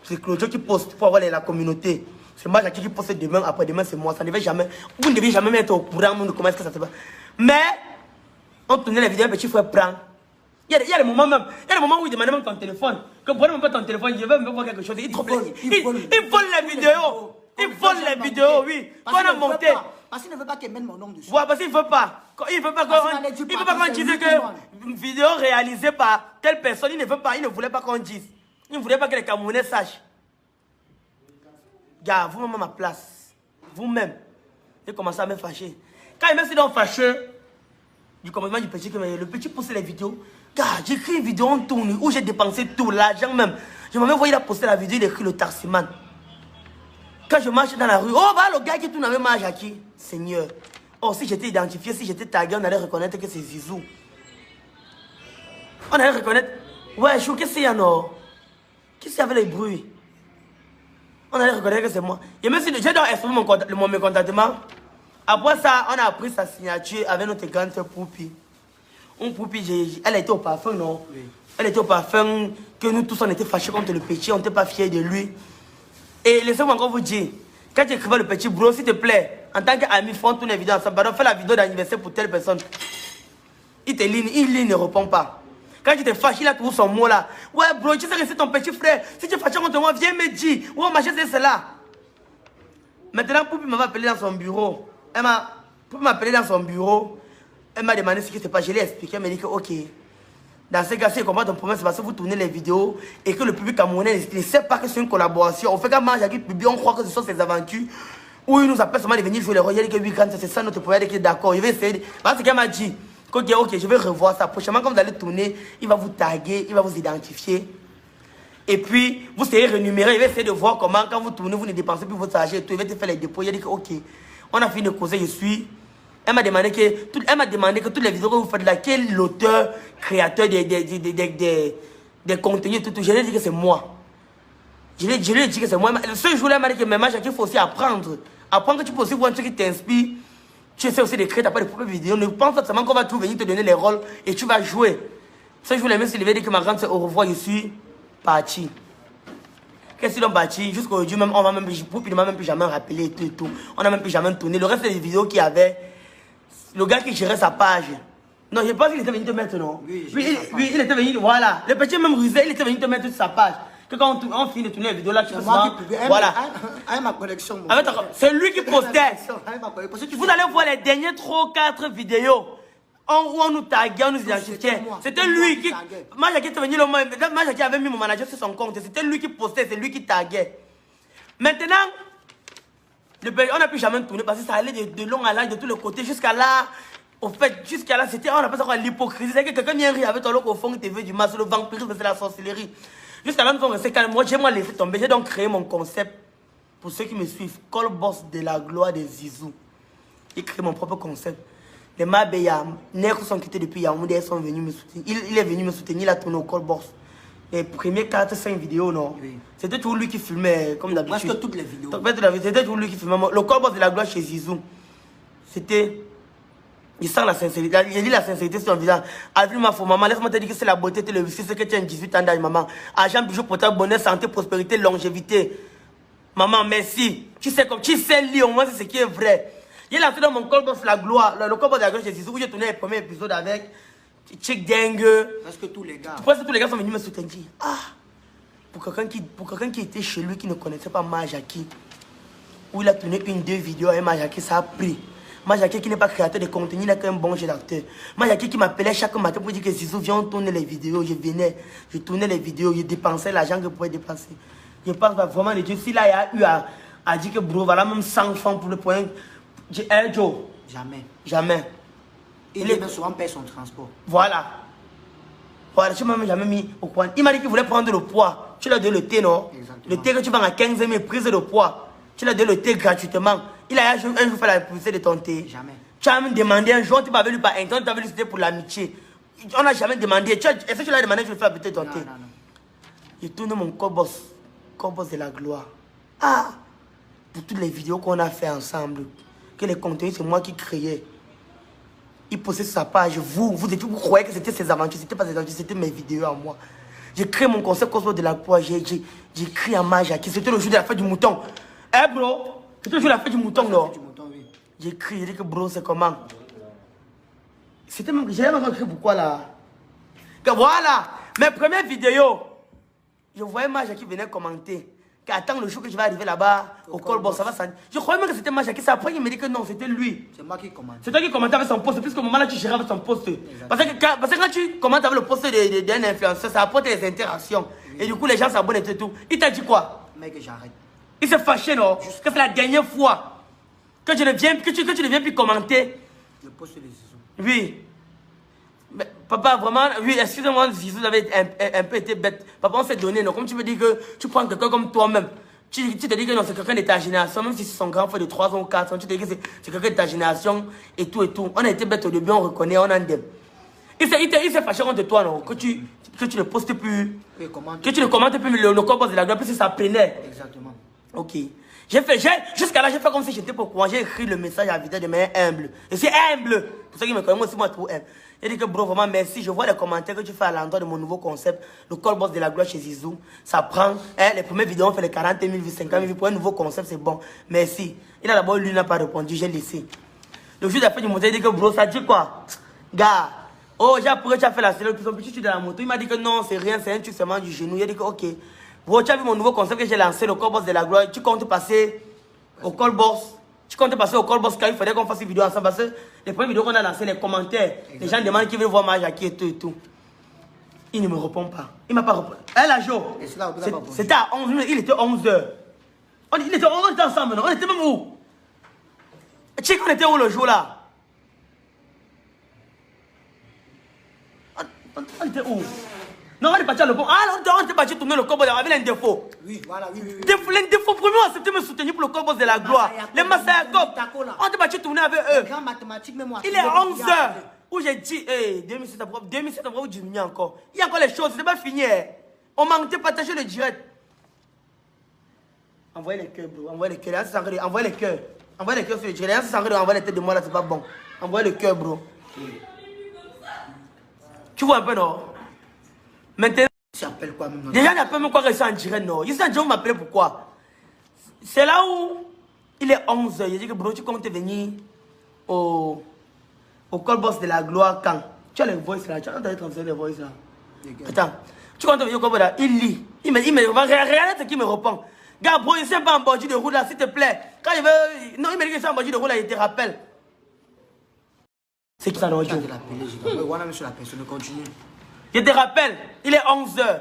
c'est Claudio qui poste pour avoir la communauté. C'est Majaki qui poste demain, après-demain c'est moi. Ça ne devait jamais... Vous ne devez jamais mettre au courant de comment est-ce que ça se passe. Mais, on tournait les vidéos, petit frère prend. Il y a des moments même, où il demandait même ton téléphone. Que prenez même pas ton téléphone, je veux me voir quelque chose. Il vole les vidéos. Il vole les vidéos, oui. Qu'on a monté. Parce qu'il ne veut pas qu'il mette mon nom dessus. Ouais, parce qu'il ne veut pas. Il ne veut pas qu'on dise que une vidéo réalisée par telle personne, il ne veut pas, il ne voulait pas qu'on dise. Il ne voulait pas que les Camerounais sachent. Gars, vous-même à ma place, vous-même, j'ai commencé à me fâcher. Quand il m'a dit donc fâcheux, du commandement du petit, le petit poussait les vidéos. Gars, j'ai écrit une vidéo en tourne où j'ai dépensé tout l'argent même. Je m'avais envoyé la poster la vidéo, il écrit le Tarsiman. Quand je marche dans la rue, oh bah le gars qui tourne avec moi, Jackie, Seigneur. Oh, si j'étais identifié, si j'étais tagué, on allait reconnaître que c'est Zizou. On allait reconnaître. Ouais, Chou, qu'est-ce qu'il y a, non? Qu'est-ce qu'il y avait les bruits? On allait reconnaître que c'est moi. Et même si j'ai donc exprimé mon mécontentement. Après ça, on a pris sa signature avec notre grande sœur Poupi. Poupi, elle était au parfum, non? Oui. Elle était au parfum, que nous tous on était fâchés contre le petit, on n'était pas fiers de lui. Et laissez-moi encore vous dire, quand tu écrivais le petit bro, s'il te plaît, en tant qu'ami, font tourner une vidéo ensemble, pardon, fais la vidéo d'anniversaire pour telle personne. Il te lit, il ne répond pas. Quand tu te fâches, il a toujours son mot là. Ouais, bro, tu sais que c'est ton petit frère. Si tu es fâché contre moi, viens me dire. Ouais, machin, c'est cela. Maintenant, Poupi m'a appelé dans son bureau. Poupi m'a appelé dans son bureau. Elle m'a demandé ce qui se passe. Je lui ai expliqué. Elle m'a dit que, ok. Dans ce cas, si je comprends ton problème, c'est parce que vous tournez les vidéos et que le public camerounais ne sait pas que c'est une collaboration. On fait qu'à manger avec le public, on croit que ce sont ses aventures. Ou il nous appelle seulement de venir jouer les rôles. Il dit que oui, c'est ça notre problème, il est d'accord. Je vais essayer. Parce qu'elle m'a dit, ok, je vais revoir ça. Prochainement, quand vous allez tourner, il va vous taguer, il va vous identifier. Et puis, vous serez rémunéré. Il va essayer de voir comment, quand vous tournez, vous ne dépensez plus votre argent et tout. Il va te faire les dépôts. Il a dit que, ok, on a fini de causer, je suis. Elle m'a demandé que toutes les vidéos que vous faites là, quel est l'auteur, créateur des contenus et tout. Je lui ai dit que c'est moi. Je lui ai dit que c'est moi. Ce jour-là, elle m'a dit que même il faut aussi apprendre. Apprendre que tu peux aussi voir un truc qui t'inspire. Tu essaies aussi de créer ta propre vidéo. Ne pense pas seulement qu'on va tout venir te donner les rôles et tu vas jouer. Ce jour-là, même s'il avait dit que ma grande c'est au revoir, je suis parti. Qu'est-ce qu'ils ont parti? Jusqu'aujourd'hui, même, on va même plus jamais rappeler et tout. On n'a même plus jamais tourné. Le reste des vidéos qu'il y avait, le gars qui gérait sa page. Non, je pense qu'il était venu te mettre, non? Oui, il était venu, voilà. Le petit même rusé, il était venu te mettre sur sa page. Que quand on finit de tourner la vidéo là, tu peux voir. Voilà. Ma connexion. C'est lui qui postait. Vous allez voir les derniers 3 ou 4 vidéos. Où on nous taguait, on nous identifiait. C'était lui qui. Majaki était venu le moment. Majaki avait mis mon manager sur son compte. C'était lui qui postait, c'est lui qui taguait. Maintenant, on n'a plus jamais tourné parce que ça allait de long à large, de tous les côtés, jusqu'à là. Au fait, jusqu'à là, c'était, on appelle ça l'hypocrisie. C'est que quelqu'un vient rire avec toi, au fond, tu veux du mal, c'est le vampirisme, c'est la sorcellerie. Jusqu'à là, nous sommes restés calmes. Moi, j'ai laissé tomber. J'ai donc créé mon concept. Pour ceux qui me suivent, Call Boss de la gloire des Zizou. J'ai créé mon propre concept. Les Mabéya, Nègres sont quittés depuis Yaoundé, ils sont venus me soutenir. Il est venu me soutenir, il a tourné au Call Boss. Les premiers 4-5 vidéos, non. Oui. C'était toujours lui qui filmait, comme d'habitude. Presque toutes les vidéos. C'était toujours lui qui filmait. Le Call Boss de la gloire chez Zizou. C'était. Il sent la sincérité. Il dit la sincérité sur son visage. Avec ma femme, maman, laisse-moi te dire que c'est la beauté, c'est le vice, c'est que tu as 18 ans d'âge, maman. Argent, bijoux, portable, bonheur, santé, prospérité, longévité. Maman, merci. Tu sais lire, au moins, c'est ce qui est vrai. Il est lancé dans mon Call Boss la gloire, le Call Boss de la gloire chez Zizou, où j'ai tourné le premier épisode avec Chick Dengue. Presque tous les gars. Presque tous les gars sont venus me soutenir. Ah, pour quelqu'un qui était chez lui, qui ne connaissait pas Majaki, où il a tourné 1-2 vidéos avec Majaki, ça a pris. Majaki qui n'est pas créateur de contenu, il n'a qu'un bon jeu d'acteur. Majaki qui m'appelait chaque matin pour dire que Zizou, viens, on tourne les vidéos. Je venais, je tournais les vidéos, je dépensais l'argent que je pouvais dépenser. Je pense vraiment de Dieu. Si là, il y a eu à dire que bro, voilà même 100 francs pour le point. Joe. Jamais. Jamais. Il est souvent paye son transport. Voilà. Voilà, tu m'as même jamais mis au point. Il m'a dit qu'il voulait prendre le poids. Tu l'as donné le thé, non? Exactement. Le thé que tu vends à 15 000, prise de poids. Tu l'as donné le thé gratuitement. Il a un jour fait la publicité de ton thé. Jamais. Tu as même demandé un jour, tu m'avais lu par internet, tu avais lu c'était pour l'amitié. On n'a jamais demandé. Est-ce que tu l'as demandé, je vais faire la publicité de ton thé? Non. Je tourne mon Call Boss de la gloire. Ah! Pour toutes les vidéos qu'on a fait ensemble, que les contenus, c'est moi qui créais. Il postait sur sa page. Vous croyez que c'était ses aventures. C'était pas ses aventures, c'était mes vidéos à moi. J'ai créé mon concept Cosmos de la gloire. J'ai créé un Majaki. C'était le jour de la fête du mouton. Eh bro? C'était le jour de la fête du mouton, non? J'ai écrit, j'ai dit que bro, c'est comment? C'était même. J'ai même écrit pourquoi là? Que voilà! Mes premières vidéos, je voyais Majaki qui venait commenter. Qu'attends le jour que je vais arriver là-bas, au Call Boss, ça va s'en. Je croyais même que c'était Majaki. C'est après qu'il me dit que non, c'était lui. C'est moi qui commente. C'est toi qui commentais avec son poste, puisque au moment là, tu gérais avec son poste. Parce que quand tu commentes avec le poste d'un influenceur, ça apporte des interactions. Et du coup, les gens s'abonnent et tout. Il t'a dit quoi? Mec, j'arrête. Il s'est fâché, non? Que c'est la dernière fois que tu ne viens plus commenter. Le poste de Zizou. Oui. Mais, papa, vraiment, oui, excusez-moi si vous avez un peu été bête. Papa, on s'est donné, non? Comme tu me dis que tu prends quelqu'un comme toi-même. Tu te dis que non, c'est quelqu'un de ta génération, même si c'est son grand frère de 3 ans ou 4 ans, tu te dis que c'est quelqu'un de ta génération et tout et tout. On a été bête au début, on reconnaît, on en aime. Il s'est fâché contre toi, non? Que tu ne postes plus, que tu ne commentes plus le Call Boss de la gloire, plus si ça prenait. Exactement. Ok. Jusqu'à là, j'ai fait comme si j'étais pour courant. J'ai écrit le message à Vida de manière humble. Je suis humble. Pour ceux qui me connaissent, moi aussi, moi, trop humble. J'ai dit que bro, vraiment, merci. Je vois les commentaires que tu fais à l'endroit de mon nouveau concept, le Call Boss de la gloire chez Zizou. Ça prend, les premières vidéos, on fait les 40 000 vues, 50 000 vues. Pour un nouveau concept, c'est bon. Merci. Il a d'abord, lui, n'a pas répondu. J'ai laissé. Le jour d'après, il m'a dit que bro, ça dit quoi? Gars, oh, j'ai appris que tu as fait la sélection. Puis tu es dans la moto. Il m'a dit que non, c'est rien, c'est un truc seulement du genou. Il a dit que ok. Bro, tu as vu mon nouveau concept que j'ai lancé, le Call Boss de la gloire. Tu comptes passer au Call Boss. Tu comptes passer au Call Boss car il fallait qu'on fasse une vidéo ensemble. Parce que les premières vidéos qu'on a lancées, les commentaires, les gens demandent qui veulent voir Majaki et tout et tout. Il ne me répond pas. Il ne m'a pas répondu. Elle a joué. C'était à 11 h. Il était 11 h. On était ensemble, non? On était même où? Tu sais qu'on était où le jour là? On était où? Non, on est parti à le pont. Ah, on était parti tourner le corbeau avec un défaut. Oui, voilà, oui. Les défauts premiers ont accepté de me soutenir pour le corbeau de la gloire. Les Massayakop. On était parti tourner avec eux. Grand mathématique, même moi. Il est 11h. Où j'ai dit, 2007 après, vous diminuez encore. Il y a encore les choses, c'est pas fini. On m'a partagé le direct. Envoyez les cœurs, bro. Envoyez les cœurs. Envoyez les cœurs. Envoyez les cœurs sur le direct. Envoyez les têtes de moi là, c'est pas bon. Envoyez le cœur, bro. Tu vois un peu, non? Maintenant, Tu appelles quoi même? les gens n'appellent même quoi rester en direct, non? Ils sont en direct, m'appeler pourquoi? C'est là où il est 11h. Il dit que bro, tu comptes venir au call boss de la gloire quand? Tu as les voices là, tu as entendu transférer les voices là. Attends, tu comptes venir au call boss là, il lit. Il me regardez ce qu'il me répond. Gars, bro, il ne pas en bordure de route là, s'il te plaît. Quand il veut. Non, il me dit que c'est en bordure de route là, il te rappelle. C'est qui ça, non, Joe? Voilà, monsieur la personne, continue. Je te rappelle, il est 11h.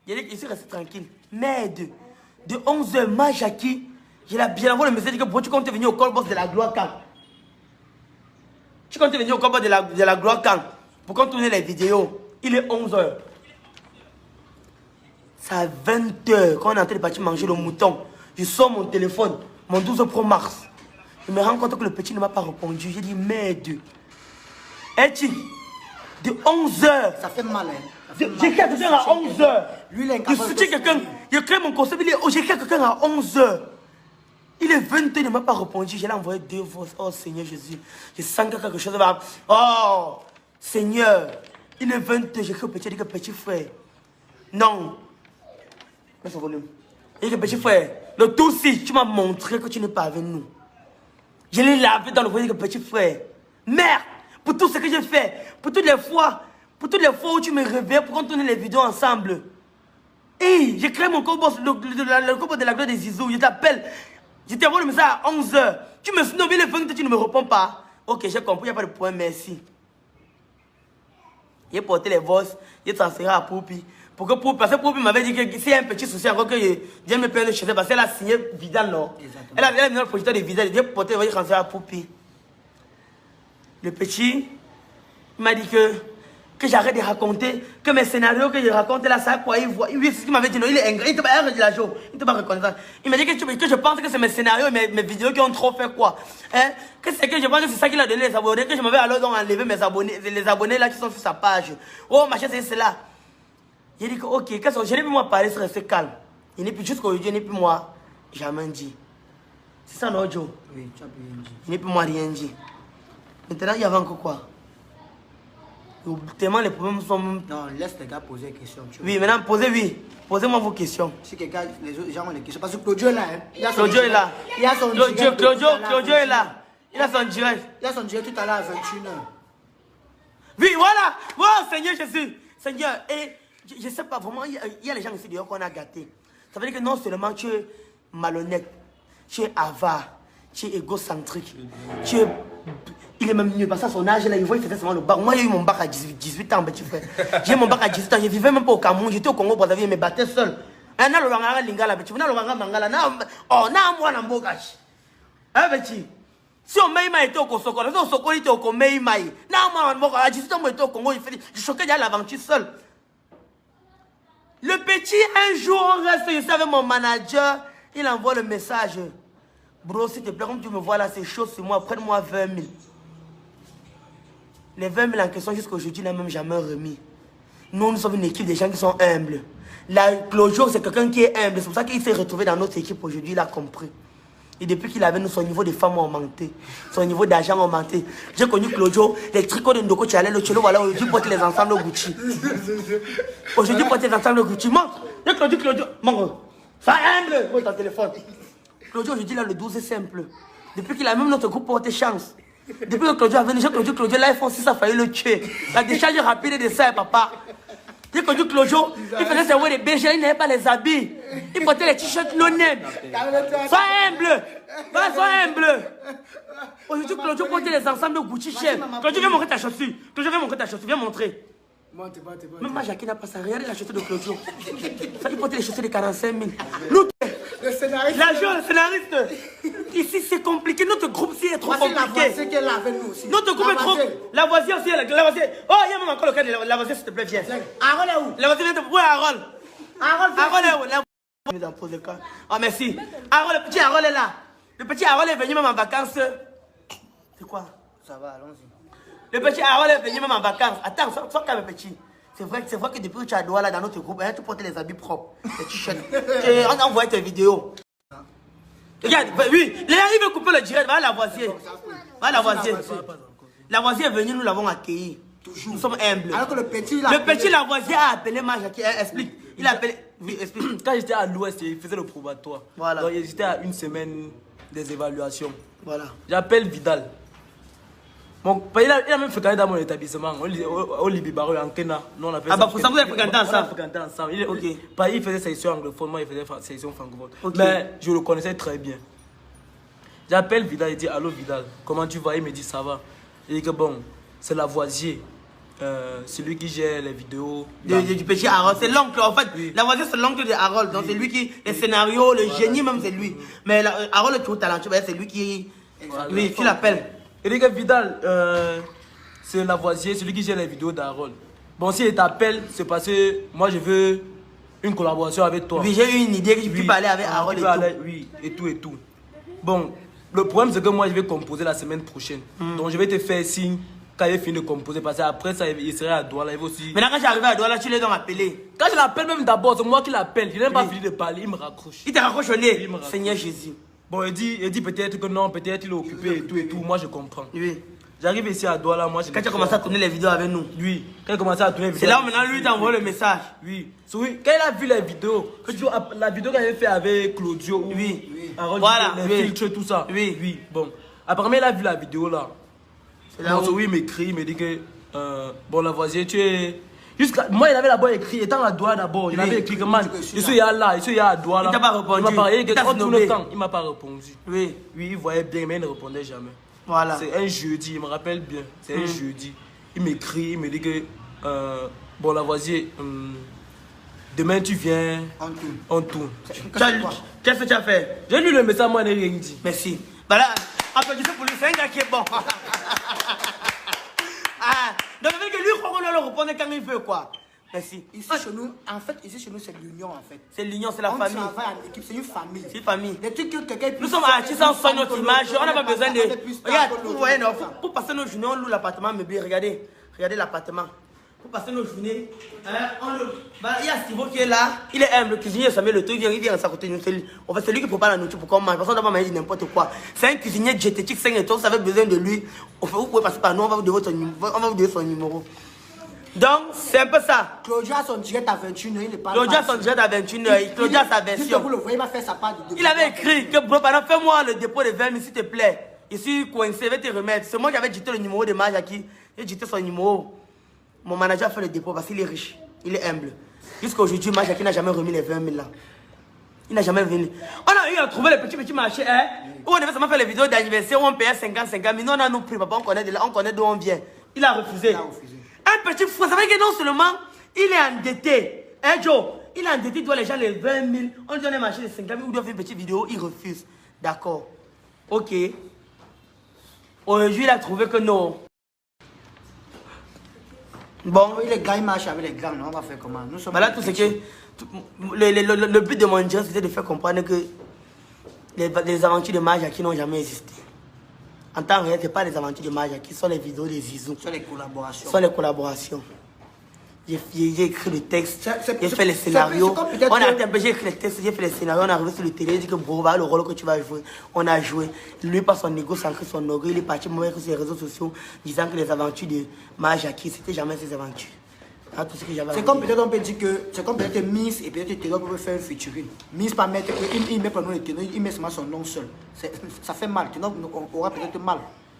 Il dit qu'il s'est resté tranquille. Mais de 11h, ma Jackie, j'ai envoyé le message que bro, tu comptes venir au call boss de la gloire quand? Tu comptes venir au call boss de la gloire quand? Pour qu'on tourne les vidéos. Il est 11h. C'est à 20h quand on est en train de partir manger le mouton. Je sors mon téléphone, mon 12 Pro Max. Je me rends compte que le petit ne m'a pas répondu. J'ai dit merde. Et de 11h. Ça fait mal, hein. J'ai quelqu'un à 11h. Lui, il est Je soutiens quelqu'un. Je crée mon concept. J'ai quelqu'un à 11h. Il est 20h, il ne m'a pas répondu. Je l'ai envoyé 2 fois. Oh Seigneur Jésus. Je sens que quelque chose va. Oh Seigneur. Il est 20h. J'ai cru au petit. Il dit que petit frère. Non. Mets son volume. Il dit que petit frère. Le tout si tu m'as montré que tu n'es pas avec nous. Je l'ai lavé dans le voyage que petit frère. Merde. Pour tout ce que j'ai fait, pour toutes les fois où tu me réveilles pour qu'on tourne les vidéos ensemble. Hey, j'ai créé mon combo, le combo de la gloire des Zizou. Je t'appelle, je t'envoie le message à 11h. Tu me snobes les 20, tu ne me réponds pas. Ok, j'ai compris, il n'y a pas de point, merci. J'ai porté les voices, j'ai transféré à Poupi. Parce que Poupi m'avait dit que s'il y a un petit souci encore que je me paye de chez elle, parce qu'elle a signé Vidal, non? Exactement. Elle a mis le projet de Vidal, j'ai porté, j'ai transféré à Poupi. Le petit, il m'a dit que j'arrête de raconter, que mes scénarios que je raconte là, ça quoi, il voit. Oui, c'est ce qu'il m'avait dit, non, il est ingrat, il ne t'a pas reconnaître. Il m'a dit que je pense que c'est mes scénarios et mes vidéos qui ont trop fait quoi. Hein? Que je pense que c'est ça qu'il a donné les abonnés, que je m'avais alors donc enlevé mes abonnés, les abonnés là qui sont sur sa page. Oh, machin, c'est cela. Il a dit que, ok, je n'ai plus moi parler, c'est rester calme. Il n'est plus jusqu'à aujourd'hui, il n'est plus moi, jamais dit. C'est ça, non, Joe? Oui, tu as pu rien dire. Il n'est plus moi rien dit. Maintenant, il y avait encore quoi? Tellement les problèmes sont... Non, laisse les gars poser des questions. Oui, maintenant, posez-moi vos questions. Si quelqu'un, les autres gens ont des questions. Parce que Claudio est là. Hein. Claudio est là. Il a son direct. Claudio est là. Il a son direct. Il a son direct tout à l'heure à 21h. Oui, voilà. Oh, Seigneur Jésus. Seigneur, et je ne sais pas, vraiment, il y a les gens ici dehors qu'on a gâtés. Ça veut dire que non seulement tu es malhonnête, tu es avare, tu es égocentrique, tu es... Il est même mieux parce qu'à son âge là, il voit il faisait seulement le bac. Moi j'ai eu mon bac à 18 ans, petit frère. J'ai mon bac à 18 ans, je vivais même pas au Cameroun, j'étais au Congo Brazzaville, je me battais seul. Un an le wangara lingala petit, na le wangara mangala na oh na moi na mbogachi. Hein petit. Si on m'a été au Kosoko, si on Soko était au Komei Mai. Na moi na à 18 ans moi j'étais au Congo, je choquais déjà l'aventure seul. Le petit un jour on reste ici avec mon manager, il envoie le message. Bro, s'il te plaît, comme tu me vois là, c'est chaud sur moi, prenne-moi 20 000. Les 20 000 en question jusqu'à aujourd'hui, n'a même jamais remis. Nous sommes une équipe de gens qui sont humbles. La Claudio, c'est quelqu'un qui est humble. C'est pour ça qu'il s'est retrouvé dans notre équipe aujourd'hui, il a compris. Et depuis qu'il avait nous, son niveau de femmes a augmenté. Son niveau d'argent a augmenté. J'ai connu Claudio, les tricots de Ndoko Tchalé, le Tchelo, voilà, aujourd'hui porte les ensembles au Gucci. Aujourd'hui porte les ensembles au Gucci. Montre. Claudio, montre. Ça humble. Oui, ton téléphone. Claudio, aujourd'hui, là, le 12 est simple. Depuis qu'il a même notre groupe porté chance. Depuis que Claudio a venu, Claudio, l'iPhone 6 a failli le tuer. La décharge rapide de ça, papa. J'ai connu Claudio, il faisait ses des bergers, il n'avait pas les habits. Il portait les t-shirts non-name. Sois humble. Sois humble. Aujourd'hui, Claudio portait les ensembles de Gucci chef. Claudio, viens montrer ta chaussure. Viens montrer. Même ma Jackie n'a pas ça. Regardez la chaussure de Claudio. Il portait les chaussures de 45 000. Nous, Le scénariste. L'agent, le scénariste. Ici, c'est compliqué. Notre groupe, c'est trop Voici la compliqué. voici qu'elle a avec nous aussi. Notre groupe est trop. Lavoisier aussi. Lavoisier. Oh, il y a même encore le cas de Lavoisier, s'il te plaît, viens. Harold est où? Lavoisier, viens te. Ouais, Harold. Harold Harold est où? Dans pose le cas. Ah, merci. Harold, le petit Harold est là. Le petit Harold est venu même en vacances. C'est quoi? Ça va, allons-y. Le petit Harold est venu même en vacances. Attends, sois calme, petit. C'est vrai que depuis que tu as droit là dans notre groupe, hein, tu portes les habits propres, les t-shirts. On a envoyé tes vidéos. Regarde, oui, les gars, il veut couper le direct. Va à Lavoisier. Va à Lavoisier. Lavoisier est venu, nous l'avons accueilli. Nous sommes humbles. Alors que le petit Lavoisier a appelé Majaki. Explique. Il a appelé. Oui, explique. Quand j'étais à l'ouest, il faisait le probatoire. Voilà. Donc j'étais à une semaine des évaluations. Voilà. J'appelle Vidal. Bon, il a même fréquenté dans mon établissement, au Libibaro, en Kenya. Nous, on a fait ah, bah pour ça, vous avez fréquenté ensemble. On a fréquenté ensemble. Il faisait section anglophone, moi, il faisait section francophone. Okay. Mais je le connaissais très bien. J'appelle Vidal, il dit allô Vidal, comment tu vas? Il me dit ça va. Il dit que bon, c'est Lavoisier. C'est lui qui gère les vidéos. Du petit Harold, c'est l'oncle en fait. Oui. Lavoisier, c'est l'oncle de Harold. Donc c'est lui qui. Les scénarios, le génie même, c'est lui. Mais Harold est trop talentueux, c'est lui qui. Oui, tu l'appelles. Il dit que Vidal, c'est Lavoisier, c'est lui qui gère les vidéos d'Harold. Bon, s'il t'appelle, c'est parce que moi je veux une collaboration avec toi. Oui, j'ai eu une idée que je peux parler avec Harold et tout. Oui, et tout. Bon, le problème c'est que moi je vais composer la semaine prochaine. Donc je vais te faire signe quand il fini de composer parce qu'après ça il serait à Douala, il va aussi. Maintenant quand j'arrive à Douala, tu l'as donc appelé. Quand je l'appelle même d'abord, c'est moi qui l'appelle. Je n'ai même pas fini de parler, il me raccroche. Il t'a raccroché au nez. Seigneur Jésus. Bon, il dit peut-être que non, peut-être il est occupé et tout. Moi je comprends. Oui. J'arrive ici à Douala, moi je. Quand tu as commencé à tourner les vidéos avec nous. Oui, quand il a commencé à tourner les vidéos. C'est là où maintenant lui t'a envoyé le message. Oui. Oui. Quand il a vu les vidéos, la vidéo qu'il avait fait avec Claudio, oui. Voilà, les filtres, tout ça. Oui. Bon. Apparemment, il a vu la vidéo là. C'est là où il m'écrit, il me dit que bon, Lavoisier, tu es. Moi, il avait d'abord écrit, étant à Douala d'abord, il avait écrit que man, je suis là, je suis à Douala. Il t'a pas répondu. Il m'a parlé, tout le temps, il m'a pas répondu. Oui. Oui, il voyait bien, mais il ne répondait jamais. Voilà. C'est un jeudi, il me rappelle bien. C'est un jeudi. Il m'écrit, il me dit que bon, Lavoisier, demain tu viens, on tourne. Qu'est-ce que tu as fait? J'ai lu le message, moi, je n'ai rien dit. Merci. Voilà, applaudissez pour lui, c'est un gars qui est bon. Donc, avec lui, on doit le répondre quand il veut, quoi. Merci. Ici chez nous, en fait, c'est l'union, en fait. C'est l'union, c'est la famille. On travaille en équipe, c'est une famille. C'est une famille. Les trucs que quelqu'un Nous sommes artistes, on fait notre image, on n'a pas besoin de... Regarde, vous voyez, non, pour passer nos journées, on loue l'appartement meublé. Regardez l'appartement. Pour passer nos journées, il y a Stivo qui est là, il est humble, le cuisinier, ça met le truc, il vient à sa côté. En fait, c'est lui qui prépare la nourriture pour qu'on mange, parce qu'on ne doit pas manger n'importe quoi. C'est un cuisinier diététique 5 étoiles, vous avez besoin de lui. Vous pouvez passer par nous, on va vous donner son numéro. Donc, c'est un peu ça. Claudia a son direct à 21h, il est pas. Claudia a son direct à 21h, Claudia a sa version. Vous le voyez, il va faire sa part de. Il avait écrit que, bro, pendant fais-moi le dépôt de 20 000, s'il te plaît. Je suis coincé, je vais te remettre. C'est moi qui avais dicté le numéro de Majaki. J'ai dicté son numéro. Mon manager a fait le dépôt parce qu'il est riche, il est humble. Jusqu'à aujourd'hui, Majaki n'a jamais remis les 20 000 là. Il n'a jamais venu. On a eu à trouver le petit marché, hein, où on devait seulement faire les vidéos d'anniversaire où on payait 50 000. Nous, on a nos prix, papa, on connaît d'où on vient. Il a refusé. Un petit fou, ça veut dire que non seulement il est endetté, hein Joe, il est endetté, il doit les gens les 20 000, on lui donne un marché de 50 000, il doit faire une petite vidéo, il refuse. D'accord. Ok. Aujourd'hui, il a trouvé que non. Bon. Il est gars, il marche avec les gars, on va faire comment? Nous sommes. Voilà tout ce que. Le but de mon job, c'était de faire comprendre que les aventures de Majaki n'ont jamais existé. En temps réel, ce n'est pas les aventures de Majaki, ce sont les vidéos des Zizou. Ce sont les collaborations. Ce sont les collaborations. J'ai écrit le texte, j'ai fait les scénarios. On a j'ai écrit les textes, j'ai fait les scénarios, on est arrivé sur le télé, j'ai dit que bon, voilà le rôle que tu vas jouer. On a joué. Lui, par son égo, sans son orgueil, il est parti sur les réseaux sociaux disant que les aventures de Majaki, c'était jamais ses aventures. C'est comme peut-être on peut dire que c'est comme peut-être Miss et peut-être Ténor peut faire un featuring. Miss pas mettre il met pas le nom de Ténor, il met seulement son nom seul. Ça fait mal. Ténor aura peut-être mal.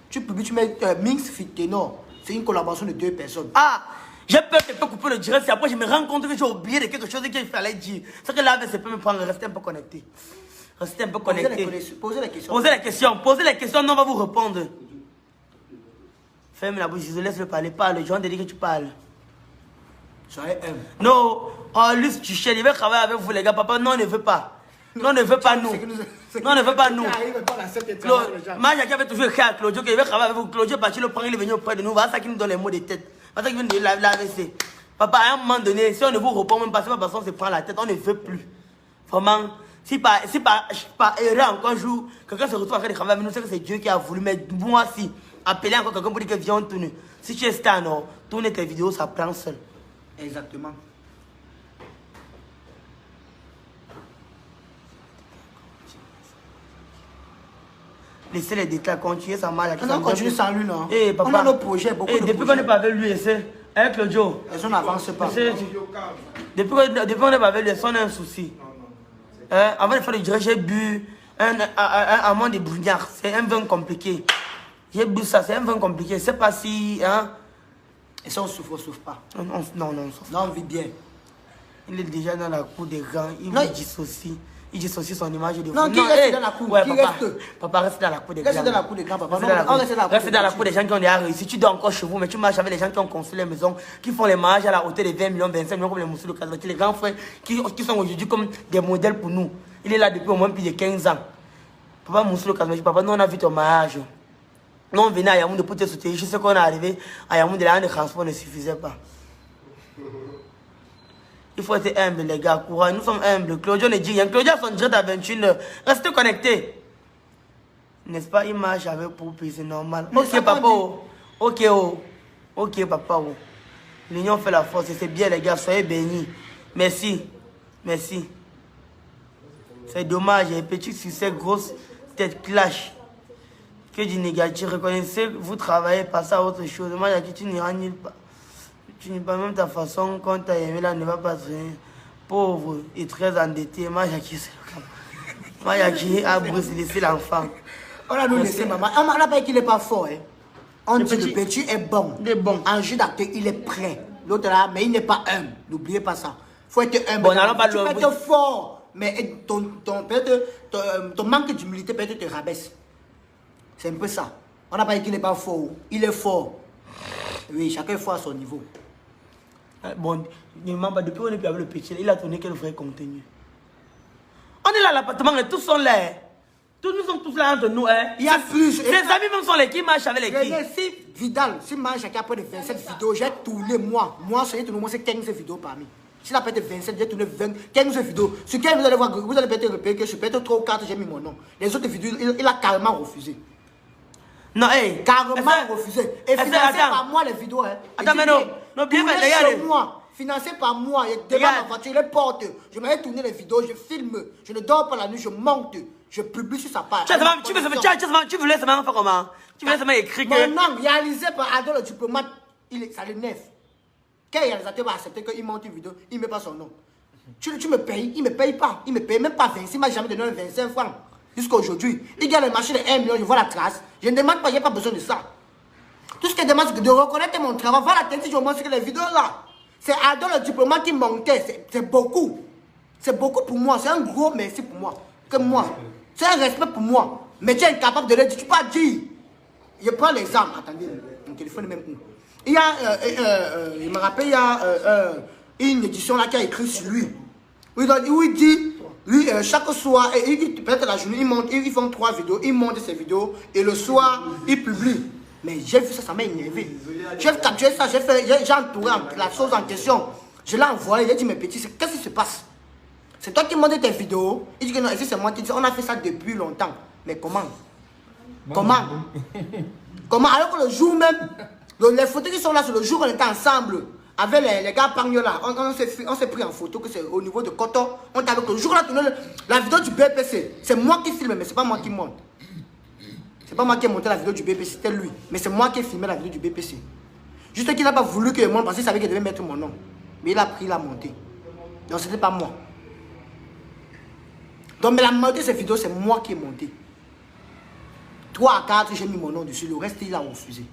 Tu publies, tu mets Mix fit Ténor. C'est une collaboration de 2 personnes. Ah, j'ai peur que tu peux couper le direct. C'est après je me rends compte que j'ai oublié de quelque chose qu'il fallait dire. C'est que là, ça peut me prendre. Restez un peu connecté. Restez un peu connecté. Posez les questions. Posez les questions, non, on va vous répondre. Ferme la bouche, je laisse le parler. Parle, Jean te dit que tu parles. Soyez humble. Non, oh, lui, tu cherches, il veut travailler avec vous, les gars. Papa, non, il ne veut pas. Non, on ne veut pas nous. Non, on ne veut pas nous. Maja qui avait toujours écrit à Claudio qu'il veut travailler avec vous. Claudio est parti le prendre, il est venu auprès de nous. Voilà ça qui nous donne les mots de tête. Voilà ça qui vient de l'AVC. Papa, à un moment donné, si on ne vous répond même pas, c'est pas parce qu'on se prend la tête, on ne veut plus. Vraiment, si par erreur encore un jour, quelqu'un se retrouve à faire des travaux avec nous, c'est que c'est Dieu qui a voulu. Mais moi, si, appeler encore quelqu'un pour dire que viens, on tourne. Si tu es star, non, tourner tes vidéos, ça prend seul. Exactement. Laissez les détails continuer, ça marche. On continue sans lui, non? Eh, papa. On a nos projets, beaucoup de projets. Depuis qu'on n'est pas avec lui, avec Claudio. Et on n'avance pas. Depuis qu'on n'est pas avec lui, on a un souci. Avant de faire le direct, j'ai bu un amont de brouillard. C'est un vin compliqué. J'ai bu ça, c'est un vin compliqué. Je ne sais pas si... Hein? Et ça, on souffre pas. Non, on souffre. Non, on vit bien. Il est déjà dans la cour des grands. Il dissocie. Il dissocie son image de non, qui reste dans la cour? Ouais, qui papa, reste? Papa, reste dans la cour des grands. Reste dans la cour des grands, papa. Reste dans la cour des gens qui ont déjà réussi. Tu dors encore chez vous, mais tu marches avec les gens qui ont construit les maisons, qui font les mariages à la hauteur de 20 millions, 25 millions, comme les Moussou de Kazaki, les grands frères qui sont aujourd'hui comme des modèles pour nous. Il est là depuis au moins plus de 15 ans. Papa Moussou de Kazaki, papa, nous on a vu ton mariage. Nous on venait à Yaoundé pour te soutenir. Je sais qu'on est arrivé à Yaoundé, l'année de transport ne suffisait pas. Il faut être humble, les gars. Courage. Nous sommes humbles. Claudio ne dit rien. Claudio a son direct à 21h. Restez connectés. N'est-ce pas? Il marche avec pour c'est normal. Mais ok, papa. Ok, ok, papa. L'union fait la force. C'est bien, les gars. Soyez bénis. Merci. Merci. C'est dommage. Un petit succès, grosse tête clash. Que du négatif. Reconnaissez, vous travaillez, passez à autre chose. Moi, tu n'iras nulle part. Tu n'es pas même ta façon quand tu as aimé là ne va pas se faire. Pauvre et très endetté. Mayaki, c'est le cas. Mayaki a laissé l'enfant. On a nous laissé maman. On n'a pas dit qu'il n'est pas fort. Hein. On dit le petit est bon. Il est bon. En jeu d'acteur, il est prêt. L'autre là, mais il n'est pas humble. N'oubliez pas ça. Il faut être humble. Bon, n'allons pas tu peux être fort. Mais ton manque d'humilité peut-être te rabaisse. C'est un peu ça. On n'a pas dit qu'il n'est pas fort. Il est fort. Oui, chacun fois à son niveau. Bon, depuis qu'on est plus avec le petit, il a tourné quel vrai contenu. On est là à l'appartement et tous sont là. Nous sommes tous là entre nous. Hein. Il y a plus. Les amis même sont les qui marchent avec les qui. Si Vidal, si moi j'ai après de 27 vidéos, j'ai tourné moi. Moi, c'est 15 vidéos parmi. S'il a peut-être 27, j'ai tourné 15 vidéos. Sur quelle vous allez voir, vous allez peut-être repérer que sur peut-être 3 ou 4, j'ai mis mon nom. Les autres vidéos, il a carrément refusé. Non, hey, carrément refusé. Et financé par moi les vidéos. Hein. Attends, mais non, bien fait, regardez. Financé par moi, je démarre ma voiture, je les porte. Je m'avais tourné les vidéos, je filme. Je ne dors pas la nuit, je monte. Je publie sur sa page. Tu voulais seulement faire comment? Tu voulais seulement écrire que... Mon nom, réalisé par Adol le diplomate, ça l'énerve. Quel réalisateur va accepter qu'il monte une vidéo, il ne met pas son nom? Tu me payes, il ne me paye pas. Il ne me paye même pas 26, il ne m'a jamais donné 25 francs. Jusqu'à aujourd'hui, il gagne le marché de 1 million, je vois la trace. Je ne demande pas, je n'ai pas besoin de ça. Tout ce que je demande, c'est de reconnaître mon travail. Voilà la tête, si je montre les vidéos là. C'est Adol le diplomate qui montait. C'est beaucoup. C'est beaucoup pour moi. C'est un gros merci pour moi. Comme moi. C'est un respect pour moi. Mais tu es incapable de le dire. Tu peux pas dire. Je prends l'exemple. Attendez, mon téléphone est même où. Il y a, je me rappelle, il y a une édition là qui a écrit sur lui. Où il dit. Lui, chaque soir, peut-être la journée, ils font 3 vidéos, ils montent ces vidéos et le soir, ils publient. Mais j'ai vu ça, ça m'a énervé. J'ai capturé ça, j'ai entouré la chose en question. Je l'ai envoyé, j'ai dit, mes petits, qu'est-ce qui se passe? C'est toi qui montes tes vidéos. Il dit que non, ici c'est moi qui dis, on a fait ça depuis longtemps. Mais comment? Comment? Comment? Alors que le jour même, les photos qui sont là, c'est le jour où on était ensemble. Avec les gars Pagnola, on s'est pris en photo que c'est au niveau de Coton. On t'a vu que le jour où on a tourné la vidéo du BPC, c'est moi qui filme, mais c'est pas moi qui monte. C'est pas moi qui ai monté la vidéo du BPC, c'était lui. Mais c'est moi qui ai filmé la vidéo du BPC. Juste qu'il n'a pas voulu que je monte parce qu'il savait qu'il devait mettre mon nom. Mais il a pris, il a monté. Donc c'était pas moi. Donc mais la majorité de ces vidéos, c'est moi qui ai monté. 3 à 4, j'ai mis mon nom dessus. Le reste, il a refusé.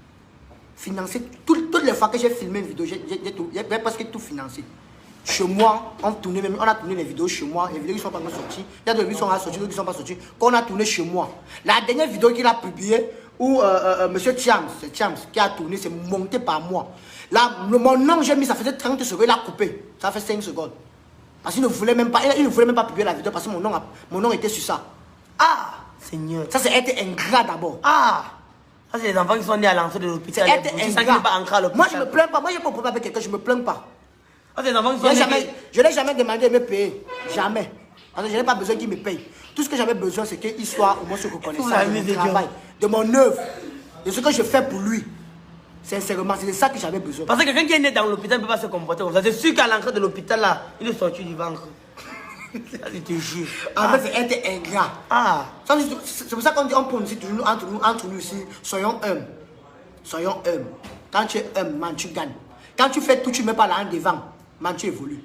Financé, toutes les fois que j'ai filmé une vidéo, j'ai presque tout financé. Chez moi, on a tourné les vidéos chez moi, les vidéos qui sont pas encore sorties. Il y a des vidéos qui sont sorties, d'autres qui ne sont pas sorties, qu'on a tourné chez moi. La dernière vidéo qu'il a publiée, où M. Chams qui a tourné, c'est monté par moi. Là, mon nom, j'ai mis, ça faisait 30 secondes, il a coupé. Ça fait 5 secondes. Parce qu'il ne voulait même pas, il ne voulait même pas publier la vidéo parce que mon nom était sur ça. Ah, Seigneur. Ça, c'est être ingrat d'abord. Ah, ça, c'est les enfants qui sont nés à l'entrée de l'hôpital. C'est être ingrat. Moi, je ne me plains pas. Moi, je n'ai pas de problème avec quelqu'un, je ne me plains pas. Ça, c'est les enfants qui sont nés. Je n'ai jamais demandé de me payer. Jamais. Parce que je n'ai pas besoin qu'il me paye. Tout ce que j'avais besoin, c'est qu'il soit au moins reconnaissant de mon travail, de mon œuvre, de ce que je fais pour lui. Sincèrement, c'est ça que j'avais besoin. Parce que quelqu'un qui est né dans l'hôpital ne peut pas se comporter comme ça. C'est sûr qu'à l'entrée de l'hôpital, là, il est sorti du ventre. Ça, je te jure. En fait, c'est être ingrat. Ah. C'est pour ça qu'on dit, on prononce toujours entre nous ici, soyons humbles. Soyons humbles. Quand tu es humble, man, tu gagnes. Quand tu fais tout, tu ne mets pas la main devant, man, tu évolues.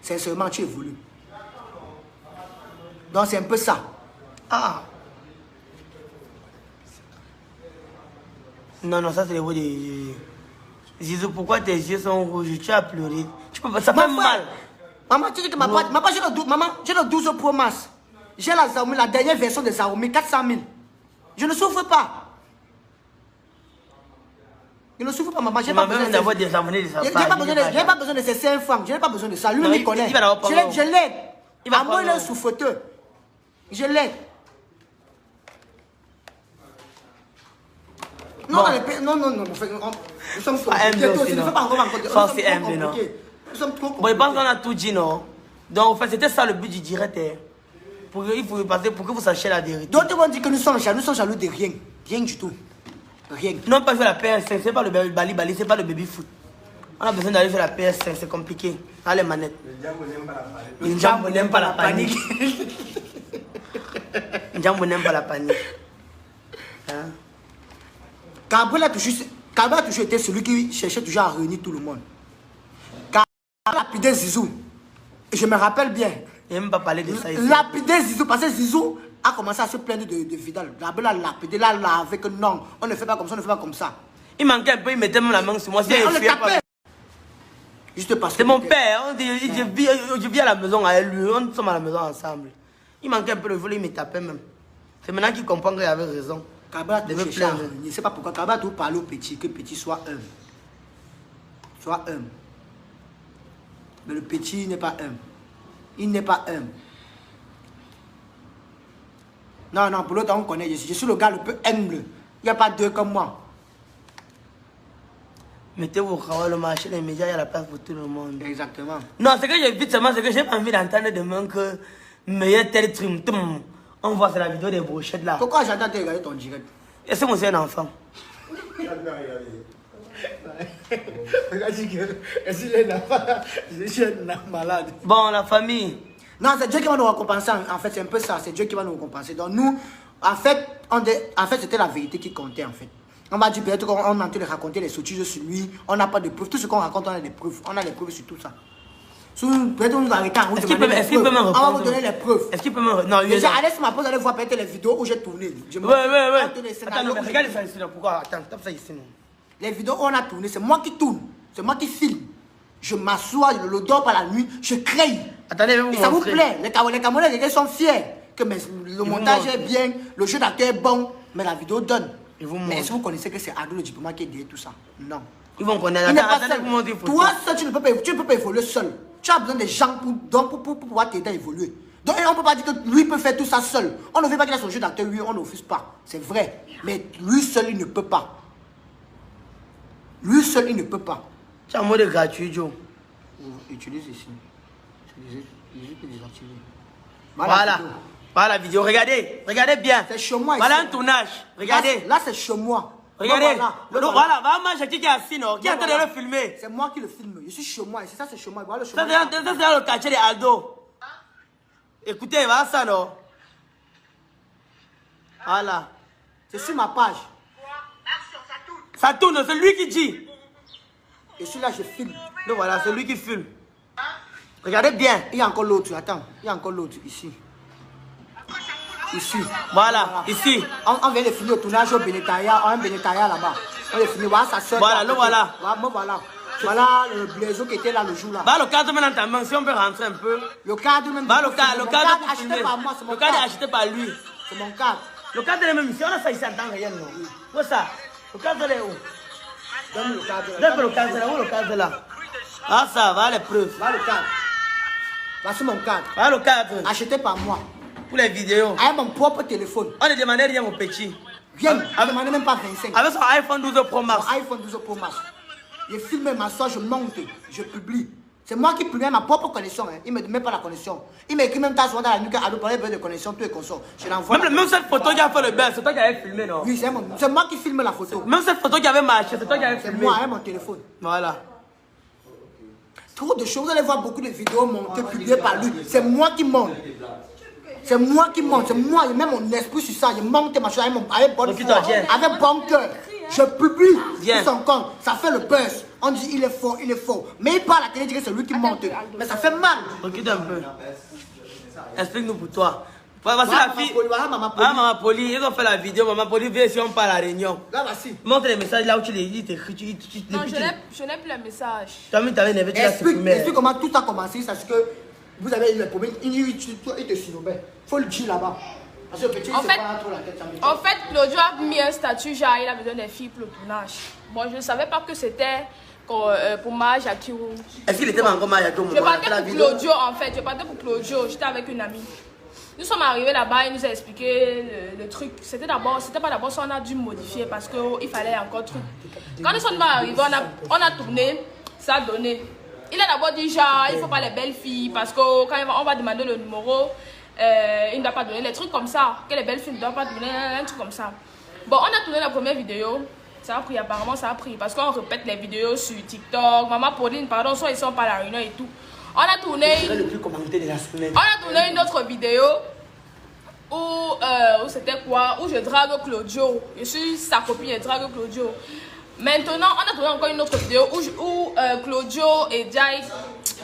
Sincèrement, tu évolues. Donc, c'est un peu ça. Ah. Non, non, ça c'est les mots de... Zizou, pourquoi tes yeux sont rouges? Tu as pleuré. Tu peux pas, ça fait mal. Maman, tu dis que maman, j'ai le 12 Pro Max. J'ai la Xiaomi, la dernière version de Xiaomi, 400 000. Je ne souffre pas. Je ne souffre pas, maman. J'ai pas besoin d'avoir des abonnés de sa part. Je n'ai pas besoin de ces 5 francs. Je n'ai pas besoin de ça. Lui, il me connaît. Je l'aide. À moi, il est un souffreteur. Je l'aide. Non, nous sommes trop compliqués. Nous sommes trop compliqués. Bon, je pense qu'on a tout dit, non? Donc, en fait, c'était ça le but du direct. Pour que vous sachiez la vérité. D'autres vont dire que nous sommes jaloux de rien. Rien du tout. Rien. Non, pas faire la PS5, c'est pas le Bali, c'est pas le baby foot. On a besoin d'aller faire la PS5, c'est compliqué. Ah, les manettes. Les gens n'aiment pas la panique. Les gens n'aiment pas la panique. Hein? Gabriel a toujours été celui qui cherchait toujours à réunir tout le monde. Gabriel a lapidé Zizou. Et je me rappelle bien. Il n'aime pas parler de ça ici. Lapidé Zizou, parce que Zizou a commencé à se plaindre de Vidal. Gabriel a lapidé, l'a lavé, que non, on ne fait pas comme ça, on ne fait pas comme ça. Il manquait un peu, il mettait même la main sur moi. Juste parce que c'est mon père, je vis à la maison avec lui, on sommes à la maison ensemble. Il manquait un peu le volet, il me tapait même. C'est maintenant qu'il comprend qu'il avait raison. Kabila de me plaindre. Je ne sais pas pourquoi Kabila tout parler au petit, que petit soit humble. Soit humble. Mais le petit n'est pas humble. Il n'est pas humble. Non, non, pour l'autre on connaît, je suis le gars le plus humble. Il n'y a pas deux comme moi. Mettez-vous au le marché, les médias, il y a la place pour tout le monde. Exactement. Non, c'est que j'évite seulement, c'est que j'ai pas envie d'entendre demain que meilleur tel trim. On voit sur la vidéo des brochettes là. Pourquoi j'attends de regarder ton direct? Est-ce que moi c'est un enfant? Je suis un malade. Bon, la famille. Non, c'est Dieu qui va nous récompenser. En fait, c'est un peu ça. C'est Dieu qui va nous récompenser. Donc nous, en fait, c'était la vérité qui comptait en fait. On va dire peut-être qu'on est en train de raconter les sottises sur lui. On n'a pas de preuves. Tout ce qu'on raconte, on a des preuves. On a des preuves sur tout ça. Peut-être nous arrêter en route. Est-ce qu'il peut me répondre? On va vous donner les preuves. Est-ce qu'il peut me... Non, déjà, allez sur ma pause, allez voir peut-être les vidéos où j'ai tourné. Ouais. Attends, non, mais regarde ça ici. Pourquoi? Attends, tape ça ici. Non. Les vidéos où on a tourné, c'est moi qui tourne. C'est moi qui filme. Je m'assois, je le dors par la nuit, je crée. Attendez, et ça vous plaît. Les Camerounais, les sont fiers. Que le montage est bien, le jeu d'acteur est bon, mais la vidéo donne. Mais est-ce que vous connaissez que c'est Ado le diplomate qui est derrière tout ça? Non. Ils vont connaître. Il n'est pas seul. Toi seul, tu ne peux pas évoluer seul. Tu as besoin des gens pour pouvoir t'aider à évoluer. Donc on ne peut pas dire que lui peut faire tout ça seul. On ne veut pas qu'il a son jeu d'acteur, lui, on n'offuse pas. C'est vrai. Mais lui seul, il ne peut pas. Lui seul, il ne peut pas. Tu as un mot de gratuit, Joe. Utilise ici. Je peux désactiver. Voilà. Voilà la vidéo. Regardez bien. C'est chez moi. Voilà un tournage. Regardez. Là, c'est chez moi. Regardez. Voilà, va manger qui est assis, non? Qui est en train de le filmer? C'est moi qui le filme. Je suis chez moi. Et ça, c'est chez moi. Voilà, ça, c'est dans le quartier de Aldo. Écoutez, voilà ça, non? Voilà. C'est sur ma page. Ça tourne, c'est lui qui dit. Et celui-là, je filme. Donc voilà, c'est lui qui filme. Regardez bien. Il y a encore l'autre. Attends. Il y a encore l'autre ici. Ici. Voilà, ici. On vient de finir le tournage au Benetaya. On a un Benetaya là-bas. On a fini. Voilà sa soeur. Voilà, le voilà. Voilà. Voilà le blaiseau qui était là le jour là. Bah, le cadre maintenant dans ta main, si on peut rentrer un peu. Le cadre même. Bah, le cadre acheté par moi, c'est mon cadre. Le cadre est acheté par lui. C'est mon cadre. Le cadre est même ici. On a ça ici en temps réel, non? Où ça? Le cadre est où? Donne le cadre. Donne le cadre là. Où le cadre là? Ah, ça va, les preuves. Voilà le cadre. Voici mon cadre. Voilà le cadre. Acheté par moi. Pour les vidéos. Avec mon propre téléphone. On ne demandait rien au petit. Rien. Je ne demandais même pas 25. Avec son iPhone 12 Pro Max. Mon iPhone 12 Pro Max. Je filme, m'assois, je monte, je publie. C'est moi qui publie ma propre connexion. Hein. Il ne me met pas la connexion. Il m'écrit même temps souvent dans la nuit à parler de connexion, tout est consort. Je l'envoie. Même cette photo qui a fait le buzz, c'est toi qui avais filmé, non? Oui, c'est moi qui filme la photo. Même cette photo qui avait marché, c'est toi qui avais C'est filmé. moi, avec mon téléphone. Voilà. Trop de choses. Vous allez voir beaucoup de vidéos montées, publiées par lui. C'est moi qui monte. C'est moi qui monte. C'est moi, je mets mon esprit sur ça. Je monte ma chose avec bonne foi, avec bon cœur. Je publie sur son compte. Ça fait le buzz. On dit il est fort, il est fort. Mais il parle à la télé, dit que c'est lui qui monte. Mais ça fait mal. Recule un peu. Explique-nous pour toi. Voici la fille. Voilà Maman Poli. Ah, Maman Poli, ils ont fait la vidéo. Maman Poli, viens si on parle à la réunion. Là, voici. Montre les messages là où tu les dis, t'écris. Non, je n'ai plus le message. Tu as mis ta énervé, tu l'as supprimé. Explique comment tout a commencé. C'est parce que vous avez eu le problème. Il te surnommait. Il faut le dire là-bas. Parce que le petit, En il fait, se prend trop la tête. En fait, Claudio a mis un statut, genre il a besoin des filles pour le tournage. Bon, je ne savais pas que c'était pour Maj Akirou. Est-ce qu'il était encore mal à tout Je partais pour Claudio en fait, je partais pour Claudio, j'étais avec une amie. Nous sommes arrivés là-bas, il nous a expliqué le truc. C'était pas d'abord ça, on a dû modifier parce qu'il fallait encore truc. Quand nous sommes arrivés, on a tourné, ça a donné. Il a d'abord dit genre, il ne faut pas les belles filles parce que quand on va demander le numéro, il ne doit pas donner les trucs comme ça. Que les belles filles ne doivent pas donner un truc comme ça. Bon, on a tourné la première vidéo. Ça a pris, apparemment ça a pris. Parce qu'on répète les vidéos sur TikTok. Maman Pauline, pardon, soit ils sont pas à la réunion et tout. On a tourné. C'est le plus commenté de la semaine. On a tourné une autre vidéo où c'était quoi? Où je drague Claudio. Je suis sa copine, je drague Claudio. Maintenant, on a tourné encore une autre vidéo où Claudio et Jai,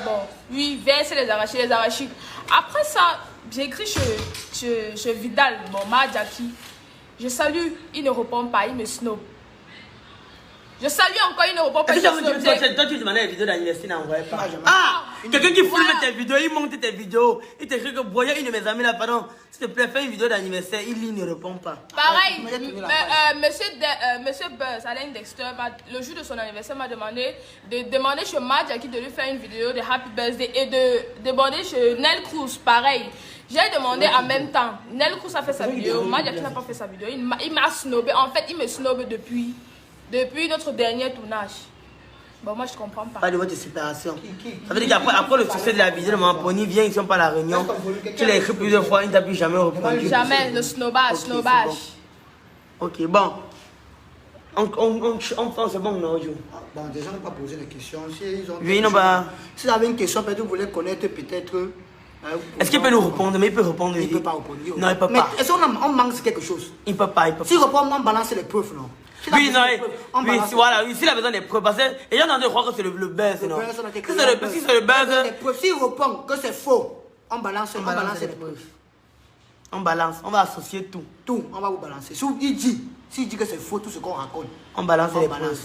bon, lui verse les arachides. Après ça, j'ai écrit chez Vidal, mon Jackie. Je salue, il ne répond pas, il me snob. Je salue encore, il ne répond pas. Toi, tu demandais les vidéos d'anniversaire, n'envoyais pas. Ah, quelqu'un qui filme tes vidéos, il monte tes vidéos. Il t'écrit que Boya, une de mes amis là, pardon, s'il te plaît, fais une vidéo d'anniversaire, il ne répond pas. Pareil, monsieur Buzz, Alain Dexter, le jour de son anniversaire, m'a demandé de demander chez Jackie de lui faire une vidéo de Happy Birthday et de demander chez Nel Cruz, pareil. J'ai demandé en même temps. Nel Cruz a fait sa vidéo, Jackie n'a pas fait sa vidéo. Il m'a snobé. En fait, il me snobe depuis notre dernier tournage. Bon, moi, je comprends pas. Pas de votre séparation. Ça veut dire qu'après le succès de la vidéo de Maman Pony, vient ici, on parle à la réunion. Tu l'as écrit plusieurs fois, il ne t'a plus jamais répondu. Jamais, le snobage, Okay, snobage. Bon. Ok, bon. C'est bon, non, Joe. Bon, déjà, on n'a pas posé les questions. Si ils ont Oui, non, bah. Si vous avez une question, peut-être vous voulez connaître, peut-être. Est-ce qu'il peut nous répondre? Mais il peut répondre. Il ne peut pas répondre. Non, il peut pas. Mais est-ce qu'on manque quelque chose? Il peut pas, il peut pas. S'il répond, on balance les preuves, non? Oui, non, oui, voilà, oui, s'il a besoin des preuves, parce que les gens ont croire que c'est le buzz, non? Si c'est le buzz. S'il répond que c'est faux, on balance les preuves. On balance, on va associer tout. Tout, on va vous balancer. S'il dit que c'est faux, tout ce qu'on raconte, on balance les preuves.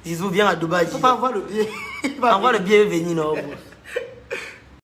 Zizou vient à Dubaï. Il ne faut pas avoir le billet. Envoie le billet venir, non?